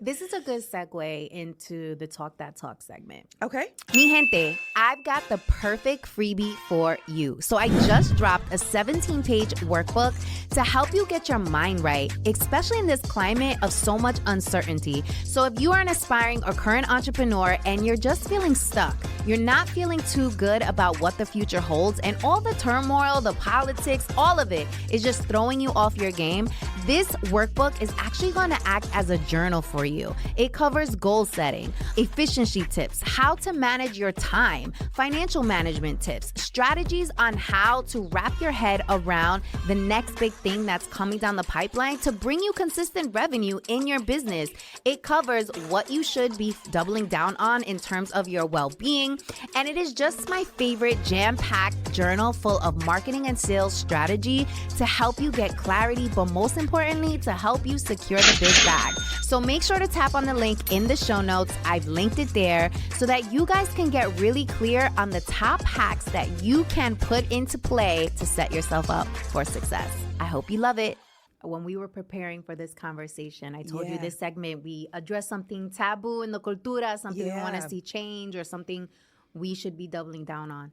This is a good segue into the Talk That Talk segment. Okay. Mi gente, I've got the perfect freebie for you. So I just dropped a 17-page workbook to help you get your mind right, especially in this climate of so much uncertainty. So if you are an aspiring or current entrepreneur and you're just feeling stuck, you're not feeling too good about what the future holds, and all the turmoil, the politics, all of it is just throwing you off your game, this workbook is actually going to act as a journal for you. It covers goal setting, efficiency tips, how to manage your time, financial management tips, strategies on how to wrap your head around the next big thing that's coming down the pipeline to bring you consistent revenue in your business. It covers what you should be doubling down on in terms of your well-being, and it is just my favorite jam-packed journal full of marketing and sales strategy to help you get clarity, but most importantly, to help you secure the big bag. So make sure to tap on the link in the show notes. I've linked it there so that you guys can get really clear on the top hacks that you can put into play to set yourself up for success. I hope you love it. When we were preparing for this conversation, I told you this segment, we address something taboo in the cultura, something we want to see change, or something we should be doubling down on.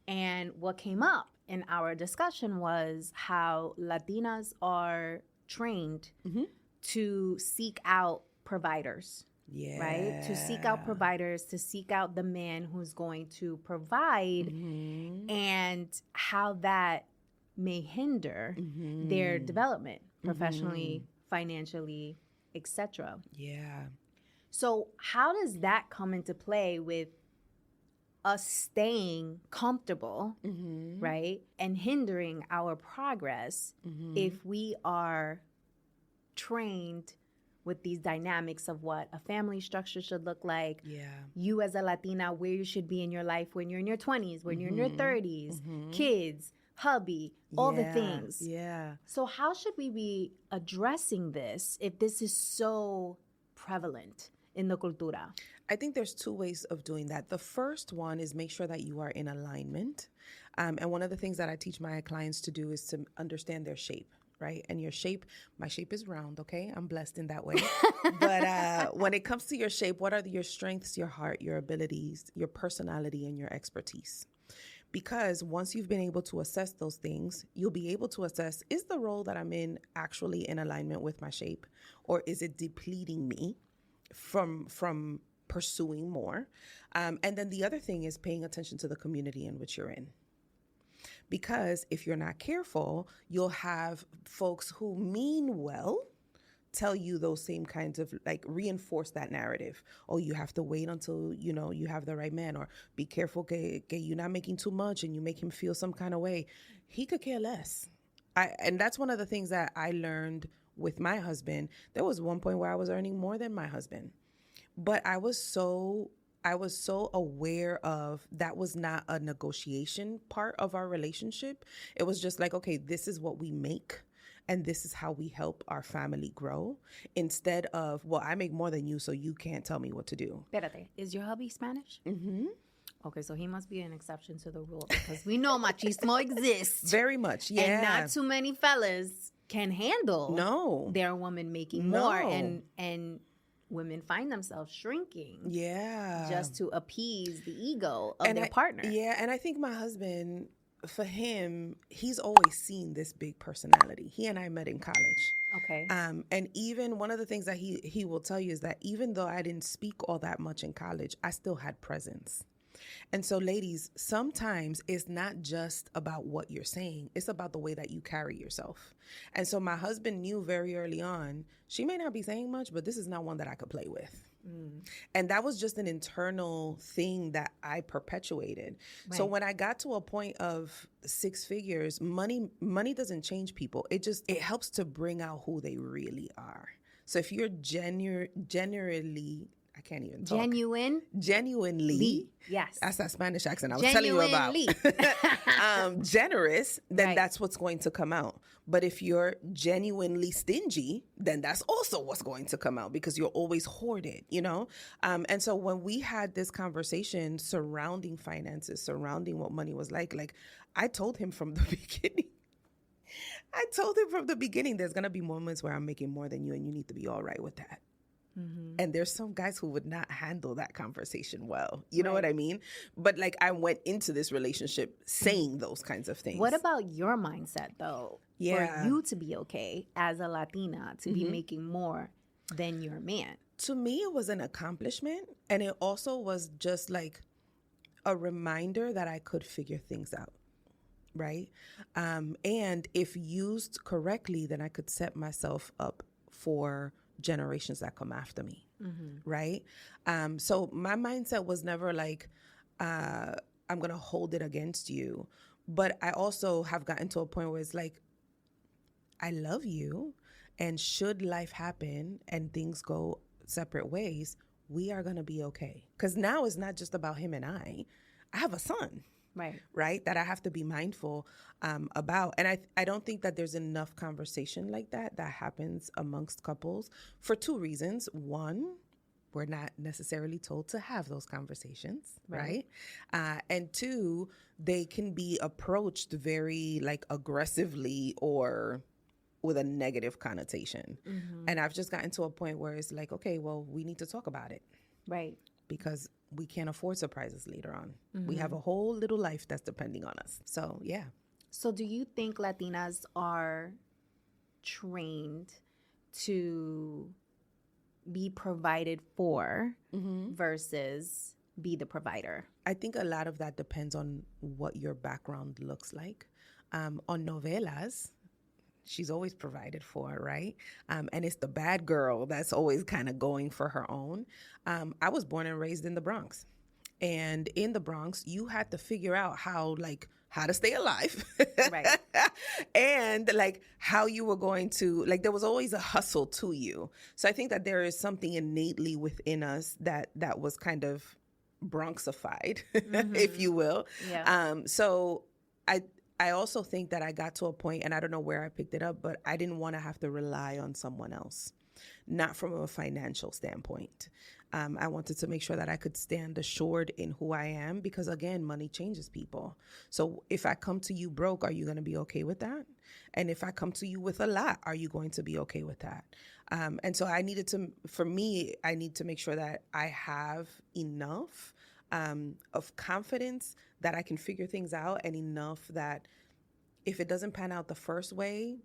And what came up in our discussion was how Latinas are trained to seek out providers, right? To seek out providers, to seek out the man who's going to provide, and how that may hinder their development professionally, financially, etc. Yeah. So how does that come into play with us staying comfortable, right, and hindering our progress if we are trained with these dynamics of what a family structure should look like. Yeah. You as a Latina, where you should be in your life when you're in your 20s, when you're in your 30s, kids, hubby, all the things. Yeah. So how should we be addressing this if this is so prevalent in the cultura? I think there's two ways of doing that. The first one is make sure that you are in alignment. And one of the things that I teach my clients to do is to understand their shape, right? And your shape, my shape is round, okay? I'm blessed in that way. But when it comes to your shape, what are your strengths, your heart, your abilities, your personality, and your expertise? Because once you've been able to assess those things, you'll be able to assess, is the role that I'm in actually in alignment with my shape? Or is it depleting me from pursuing more? And then the other thing is paying attention to the community in which you're in. Because if you're not careful, you'll have folks who mean well tell you those same kinds of, like, reinforce that narrative. Oh, you have to wait until, you know, you have the right man, or be careful que you're not making too much and you make him feel some kind of way. He could care less. And that's one of the things that I learned with my husband. There was one point where I was earning more than my husband, but I was so aware of that was not a negotiation part of our relationship. It was just like, okay, this is what we make and this is how we help our family grow, instead of, well, I make more than you, so you can't tell me what to do. Espérate, is your hubby Spanish? Mm-hmm. Okay, so he must be an exception to the rule, because we know machismo exists. Very much, yeah. And not too many fellas can handle their woman making more, and women find themselves shrinking. Yeah. Just to appease the ego of their partner. Yeah, and I think my husband, for him, he's always seen this big personality. He and I met in college. Okay. And even one of the things that he will tell you is that even though I didn't speak all that much in college, I still had presence. And so, ladies, sometimes it's not just about what you're saying. It's about the way that you carry yourself. And so my husband knew very early on, she may not be saying much, but this is not one that I could play with. And that was just an internal thing that I perpetuated. Right. So when I got to a point of 6 figures, money doesn't change people. It helps to bring out who they really are. So if you're generally, I can't even talk. Genuinely. Yes. That's that Spanish accent I was telling you about. Generous, then that's what's going to come out. But if you're genuinely stingy, then that's also what's going to come out, because you're always hoarded, you know? And so when we had this conversation surrounding finances, surrounding what money was like I told him from the beginning, there's going to be moments where I'm making more than you, and you need to be all right with that. Mm-hmm. And there's some guys who would not handle that conversation well. You know what I mean? But like, I went into this relationship saying those kinds of things. What about your mindset, though? For you to be okay as a Latina, to be making more than your man? To me, it was an accomplishment. And it also was just like a reminder that I could figure things out. Right? And if used correctly, then I could set myself up for generations that come after me. Right? So my mindset was never like, I'm going to hold it against you. But I also have gotten to a point where it's like, I love you. And should life happen and things go separate ways, we are going to be okay. Because now it's not just about him and I have a son. Right? That I have to be mindful about. And I don't think that there's enough conversation like that happens amongst couples for 2 reasons. One, we're not necessarily told to have those conversations, right? And 2, they can be approached very like aggressively or with a negative connotation. And I've just gotten to a point where it's like, okay, well, we need to talk about it. Right. Because we can't afford surprises later on. We have a whole little life that's depending on us. So, yeah. So do you think Latinas are trained to be provided for versus be the provider? I think a lot of that depends on what your background looks like. On novelas, she's always provided for, right? And it's the bad girl that's always kind of going for her own. I was born and raised in the Bronx. And in the Bronx, you had to figure out how to stay alive. Right. And like how you were going to, like, there was always a hustle to you. So I think that there is something innately within us that was kind of Bronxified, if you will. Yeah. So I also think that I got to a point, and I don't know where I picked it up, but I didn't want to have to rely on someone else, not from a financial standpoint. I wanted to make sure that I could stand assured in who I am because, again, money changes people. So if I come to you broke, are you going to be okay with that? And if I come to you with a lot, are you going to be okay with that? And so I need to make sure that I have enough of confidence that I can figure things out, and enough that if it doesn't pan out the first way,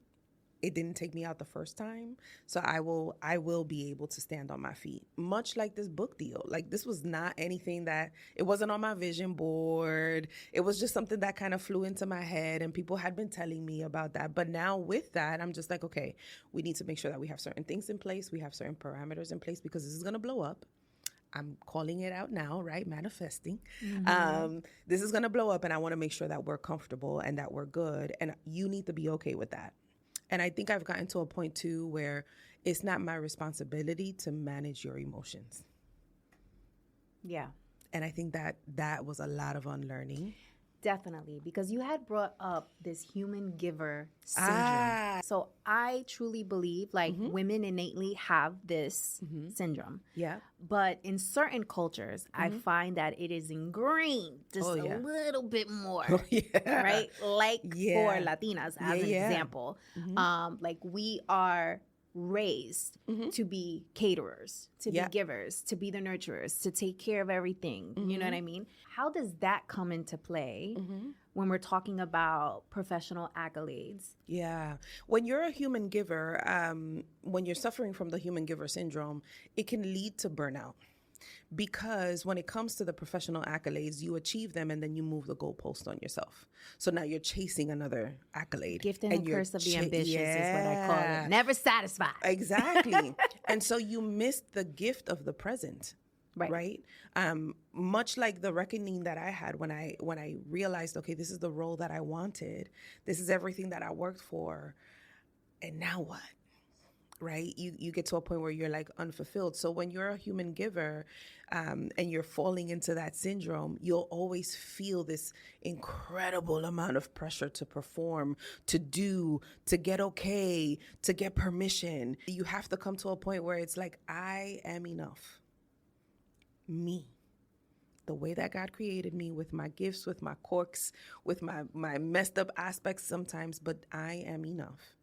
it didn't take me out the first time. So I will be able to stand on my feet, much like this book deal. Like, this was not anything that, it wasn't on my vision board. It was just something that kind of flew into my head, and people had been telling me about that. But now with that, I'm just like, okay, we need to make sure that we have certain things in place. We have certain parameters in place because this is going to blow up. I'm calling it out now, right? Manifesting. This is going to blow up, and I want to make sure that we're comfortable and that we're good. And you need to be okay with that. And I think I've gotten to a point too where it's not my responsibility to manage your emotions. Yeah. And I think that was a lot of unlearning. Definitely, because you had brought up this human giver syndrome. So I truly believe women innately have this syndrome. Yeah. But in certain cultures, I find that it is ingrained just a little bit more. Right? Like for Latinas, as an example. Like, we are raised to be caterers, to be givers, to be the nurturers, to take care of everything. You know what I mean? How does that come into play when we're talking about professional accolades? Yeah. When you're a human giver, when you're suffering from the human giver syndrome, it can lead to burnout. Because when it comes to the professional accolades, you achieve them and then you move the goalpost on yourself. So now you're chasing another accolade. Gift and curse of the ambitious is what I call it. Never satisfied. Exactly. And so you miss the gift of the present. Right. Much like the reckoning that I had when I realized, okay, this is the role that I wanted. This is everything that I worked for. And now what? Right? You get to a point where you're like unfulfilled. So when you're a human giver and you're falling into that syndrome, you'll always feel this incredible amount of pressure to perform, to do, to get okay, to get permission. You have to come to a point where it's like, I am enough. Me. The way that God created me, with my gifts, with my quirks, with my messed up aspects sometimes, but I am enough.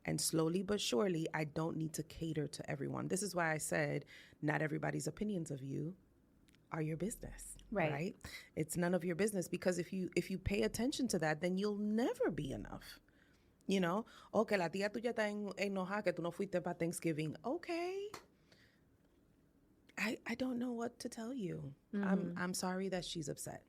And slowly but surely, I don't need to cater to everyone. This is why I said not everybody's opinions of you are your business. Right? It's none of your business, because if you pay attention to that, then you'll never be enough. You know? Okay, la tía tuya está enojada que tú no fuiste para Thanksgiving. Okay. I don't know what to tell you. I'm sorry that she's upset.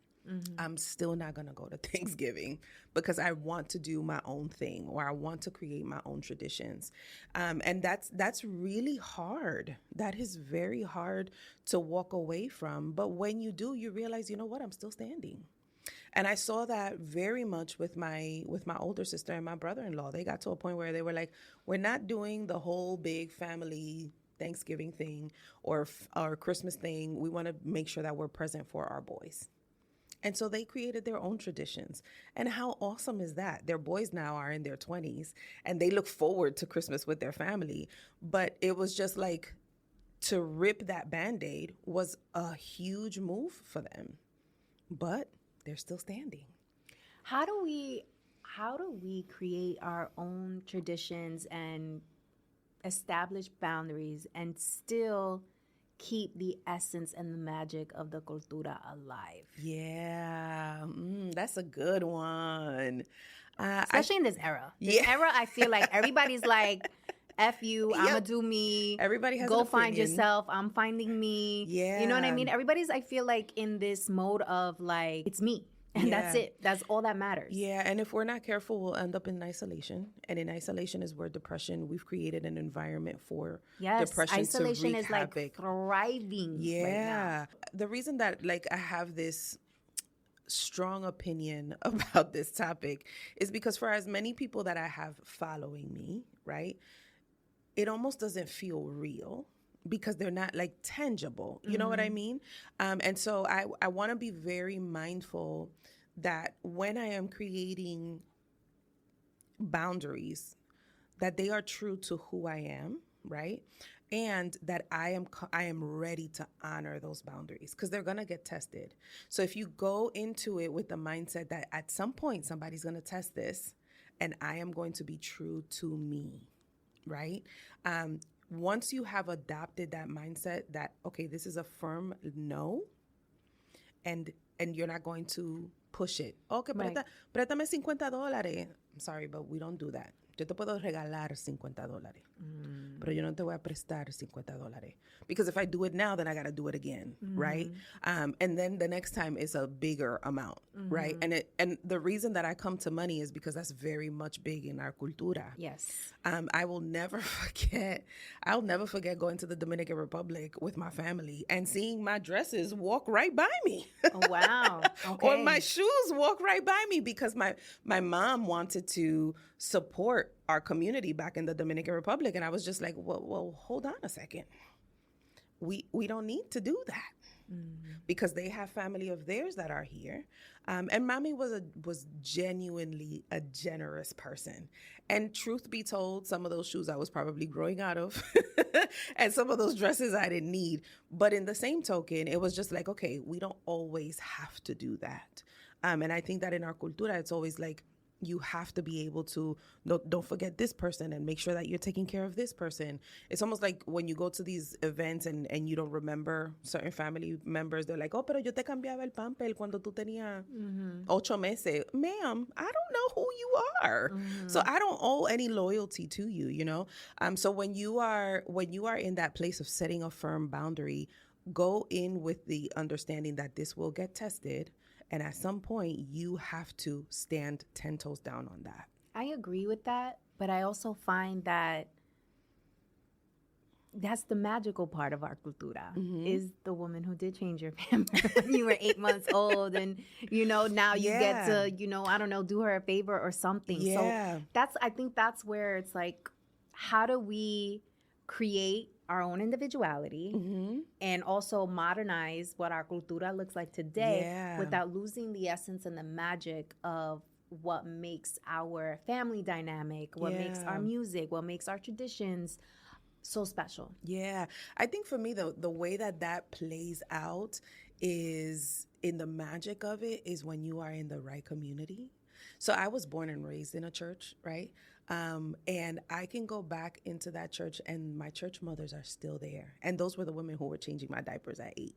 I'm still not going to go to Thanksgiving because I want to do my own thing, or I want to create my own traditions. And that's really hard. That is very hard to walk away from. But when you do, you realize, you know what, I'm still standing. And I saw that very much with my older sister and my brother-in-law. They got to a point where they were like, we're not doing the whole big family Thanksgiving thing or Christmas thing. We want to make sure that we're present for our boys. And so they created their own traditions. And how awesome is that? Their boys now are in their 20s and they look forward to Christmas with their family. But it was just like, to rip that Band-Aid was a huge move for them. But they're still standing. How do we create our own traditions and establish boundaries and still keep the essence and the magic of the cultura alive? Yeah, that's a good one. Especially in this era. This era, I feel like everybody's like, F you, I'm gonna do me. Everybody has Go an find opinion. yourself, I'm finding me. Yeah. You know what I mean? Everybody's, I feel like, in this mode of like, it's me. And that's it. That's all that matters. Yeah, and if we're not careful, we'll end up in isolation. And in isolation is where depression, we've created an environment for depression isolation to wreak is havoc. like thriving right now. The reason that like I have this strong opinion about this topic is because for as many people that I have following me, right, it almost doesn't feel real because they're not like tangible. You know what I mean? And so I want to be very mindful that when I am creating boundaries, that they are true to who I am, right? And that I am ready to honor those boundaries because they're gonna get tested. So if you go into it with the mindset that at some point somebody's gonna test this, and I am going to be true to me, right? Once you have adopted that mindset that, okay, this is a firm no, and you're not going to push it. Okay, Right. préstame $50. I'm sorry, but we don't do that. Yo te puedo regalar $50, pero yo no te voy a prestar $50. Because if I do it now, then I got to do it again, right? And then the next time it's a bigger amount, right? And the reason that I come to money is because that's very much big in our cultura. Yes. I'll never forget going to the Dominican Republic with my family and seeing my dresses walk right by me. Oh, wow. Okay. Or my shoes walk right by me because my mom wanted to support our community back in the Dominican Republic. And I was just like, well, hold on a second. We don't need to do that. Because they have family of theirs that are here. And mommy was genuinely a generous person. And truth be told, some of those shoes I was probably growing out of and some of those dresses I didn't need. But in the same token, it was just like, okay, we don't always have to do that. And I think that in our cultura, it's always like, you have to be able to, don't forget this person and make sure that you're taking care of this person. It's almost like when you go to these events and you don't remember certain family members, they're like, oh, pero yo te cambiaba el pamper cuando tú tenías 8 meses. Ma'am, I don't know who you are. So I don't owe any loyalty to you, you know? So when you are in that place of setting a firm boundary, go in with the understanding that this will get tested. And at some point, you have to stand 10 toes down on that. I agree with that, but I also find that that's the magical part of our cultura, is the woman who did change your pamper when you were 8 months old. And, now you get to, I don't know, do her a favor or something. Yeah. So I think that's where it's like, how do we create our own individuality and also modernize what our cultura looks like today without losing the essence and the magic of what makes our family dynamic, what makes our music, what makes our traditions so special. Yeah. I think for me, the way that plays out is in the magic of it is when you are in the right community. So I was born and raised in a church, right? And I can go back into that church and my church mothers are still there. And those were the women who were changing my diapers at 8,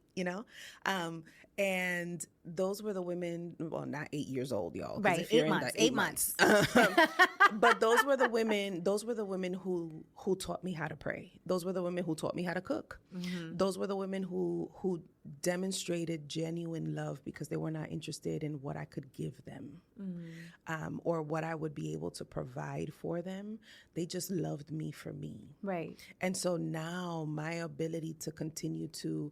and those were the women, well, not 8 years old, y'all. Right, 8 months. But those were the women who taught me how to pray. Those were the women who taught me how to cook. Those were the women who demonstrated genuine love because they were not interested in what I could give them or what I would be able to provide for them. They just loved me for me. Right. And so now my ability to continue to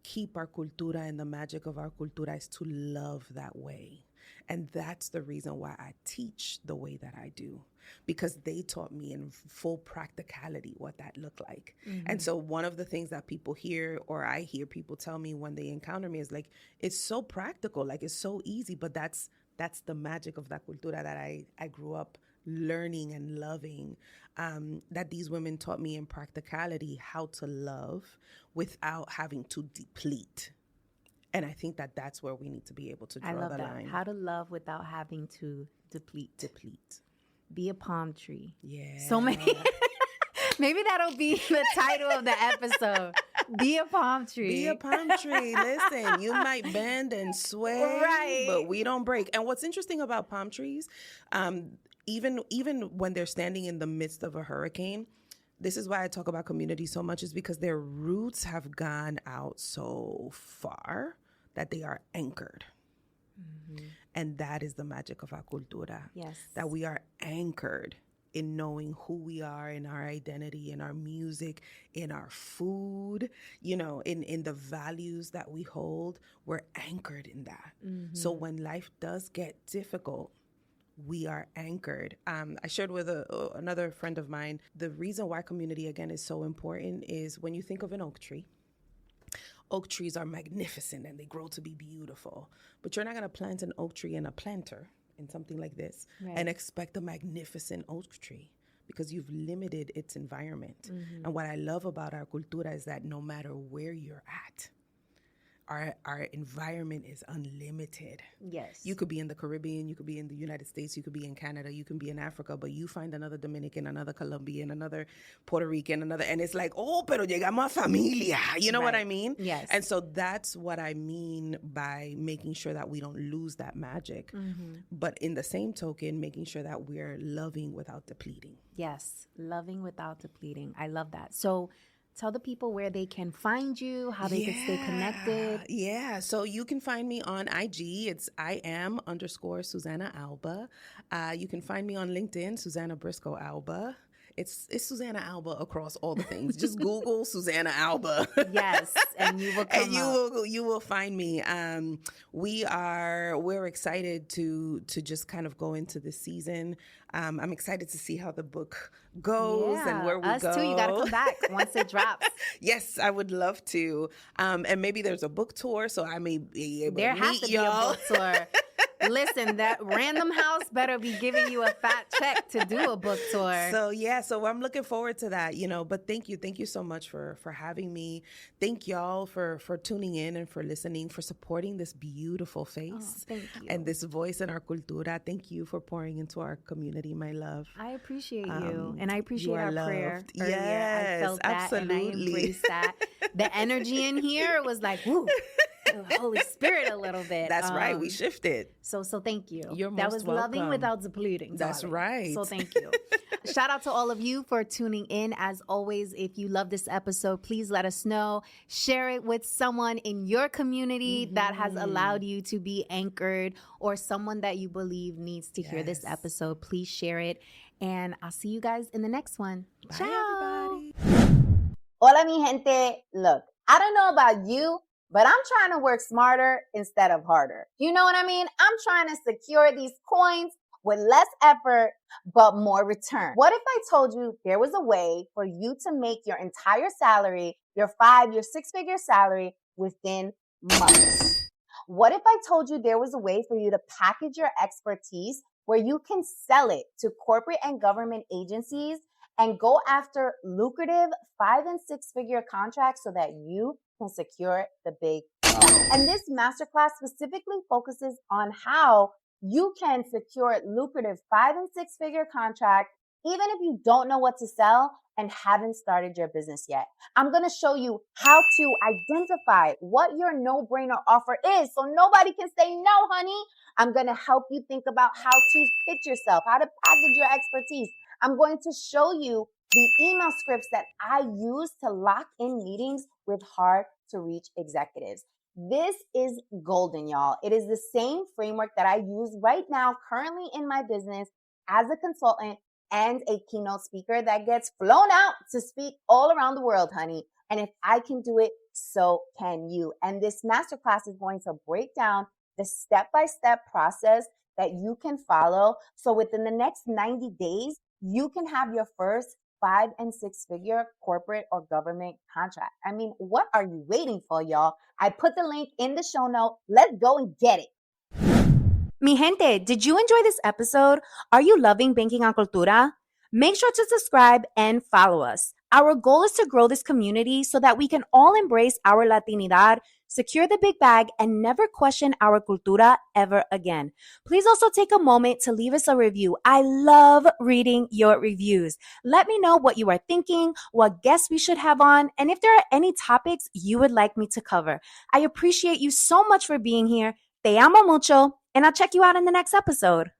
keep our cultura and the magic of our cultura is to love that way. And that's the reason why I teach the way that I do, because they taught me in full practicality what that looked like. And so one of the things that people hear, or I hear people tell me when they encounter me, is like, it's so practical, like it's so easy, but that's the magic of that cultura that I grew up learning and loving, that these women taught me in practicality how to love without having to deplete. And I think that that's where we need to be able to draw the line. How to love without having to deplete. Be a palm tree. Yeah. So many. Maybe that'll be the title of the episode. Be a palm tree. Be a palm tree. Listen, you might bend and sway, right, but we don't break. And what's interesting about palm trees, even when they're standing in the midst of a hurricane, this is why I talk about community so much, is because their roots have gone out so far that they are anchored. And that is the magic of our cultura. Yes. That we are anchored in knowing who we are, in our identity, in our music, in our food, in the values that we hold. We're anchored in that. So when life does get difficult, we are anchored. I shared with another friend of mine, the reason why community, again, is so important is when you think of an oak tree. Oak trees are magnificent and they grow to be beautiful. But you're not going to plant an oak tree in a planter in something like this and expect a magnificent oak tree because you've limited its environment. And what I love about our cultura is that no matter where you're at, our environment is unlimited. Yes. You could be in the Caribbean, you could be in the United States, you could be in Canada, you can be in Africa, but you find another Dominican, another Colombian, another Puerto Rican, and it's like, oh, pero llegamos a familia. You know what I mean? Yes. And so that's what I mean by making sure that we don't lose that magic. But in the same token, making sure that we're loving without depleting. Yes. Loving without depleting. I love that. So tell the people where they can find you, how they can stay connected. Yeah. So you can find me on IG. It's IM_Susana Alba. You can find me on LinkedIn, Susana Briscoe Alba. It's Susana Alba across all the things. Just Google Susana Alba. Yes, and you will come and you will find me. We're excited to just kind of go into this season. I'm excited to see how the book goes and where we go. Us too. You got to come back once it drops. Yes, I would love to. And maybe there's a book tour, so I may be able to meet y'all. Be a book tour. Listen, that Random House better be giving you a fat check to do a book tour. So I'm looking forward to that, but thank you so much for having me. Thank y'all for tuning in and for listening, for supporting this beautiful face thank you. And this voice in our cultura. Thank you for pouring into our community, my love. I appreciate you, and I appreciate our prayer earlier. Yes, I felt that, absolutely. and I embraced that. The energy in here was like, woo. Holy Spirit a little bit. That's right. We shifted. So thank you. You're most That was welcome. loving without depleting. That's darling. right. So thank you. Shout out to all of you for tuning in. As always, if you love this episode, please let us know. Share it with someone in your community that has allowed you to be anchored, or someone that you believe needs to hear this episode. Please share it. And I'll see you guys in the next one. Bye, Ciao. everybody. Hola, mi gente. Look, I don't know about you, but I'm trying to work smarter instead of harder. You know what I mean? I'm trying to secure these coins with less effort, but more return. What if I told you there was a way for you to make your entire salary, your 6-figure salary, within months? What if I told you there was a way for you to package your expertise where you can sell it to corporate and government agencies and go after lucrative 5- and 6-figure contracts so that you can secure the big prize? And this masterclass specifically focuses on how you can secure lucrative 5- and 6-figure contract even if you don't know what to sell and haven't started your business yet. I'm going to show you how to identify what your no-brainer offer is so nobody can say no, honey. I'm going to help you think about how to pitch yourself, how to package your expertise. I'm going to show you the email scripts that I use to lock in meetings with hard-to-reach executives. This is golden, y'all. It is the same framework that I use right now currently in my business as a consultant and a keynote speaker that gets flown out to speak all around the world, honey. And if I can do it, so can you. And this masterclass is going to break down the step-by-step process that you can follow. So within the next 90 days, you can have your first 5- and 6-figure corporate or government contract. I mean, what are you waiting for, y'all? I put the link in the show note. Let's go and get it. Mi gente, did you enjoy this episode? Are you loving Banking on Cultura? Make sure to subscribe and follow us. Our goal is to grow this community so that we can all embrace our Latinidad, secure the big bag, and never question our cultura ever again. Please also take a moment to leave us a review. I love reading your reviews. Let me know what you are thinking, what guests we should have on, and if there are any topics you would like me to cover. I appreciate you so much for being here. Te amo mucho, and I'll check you out in the next episode.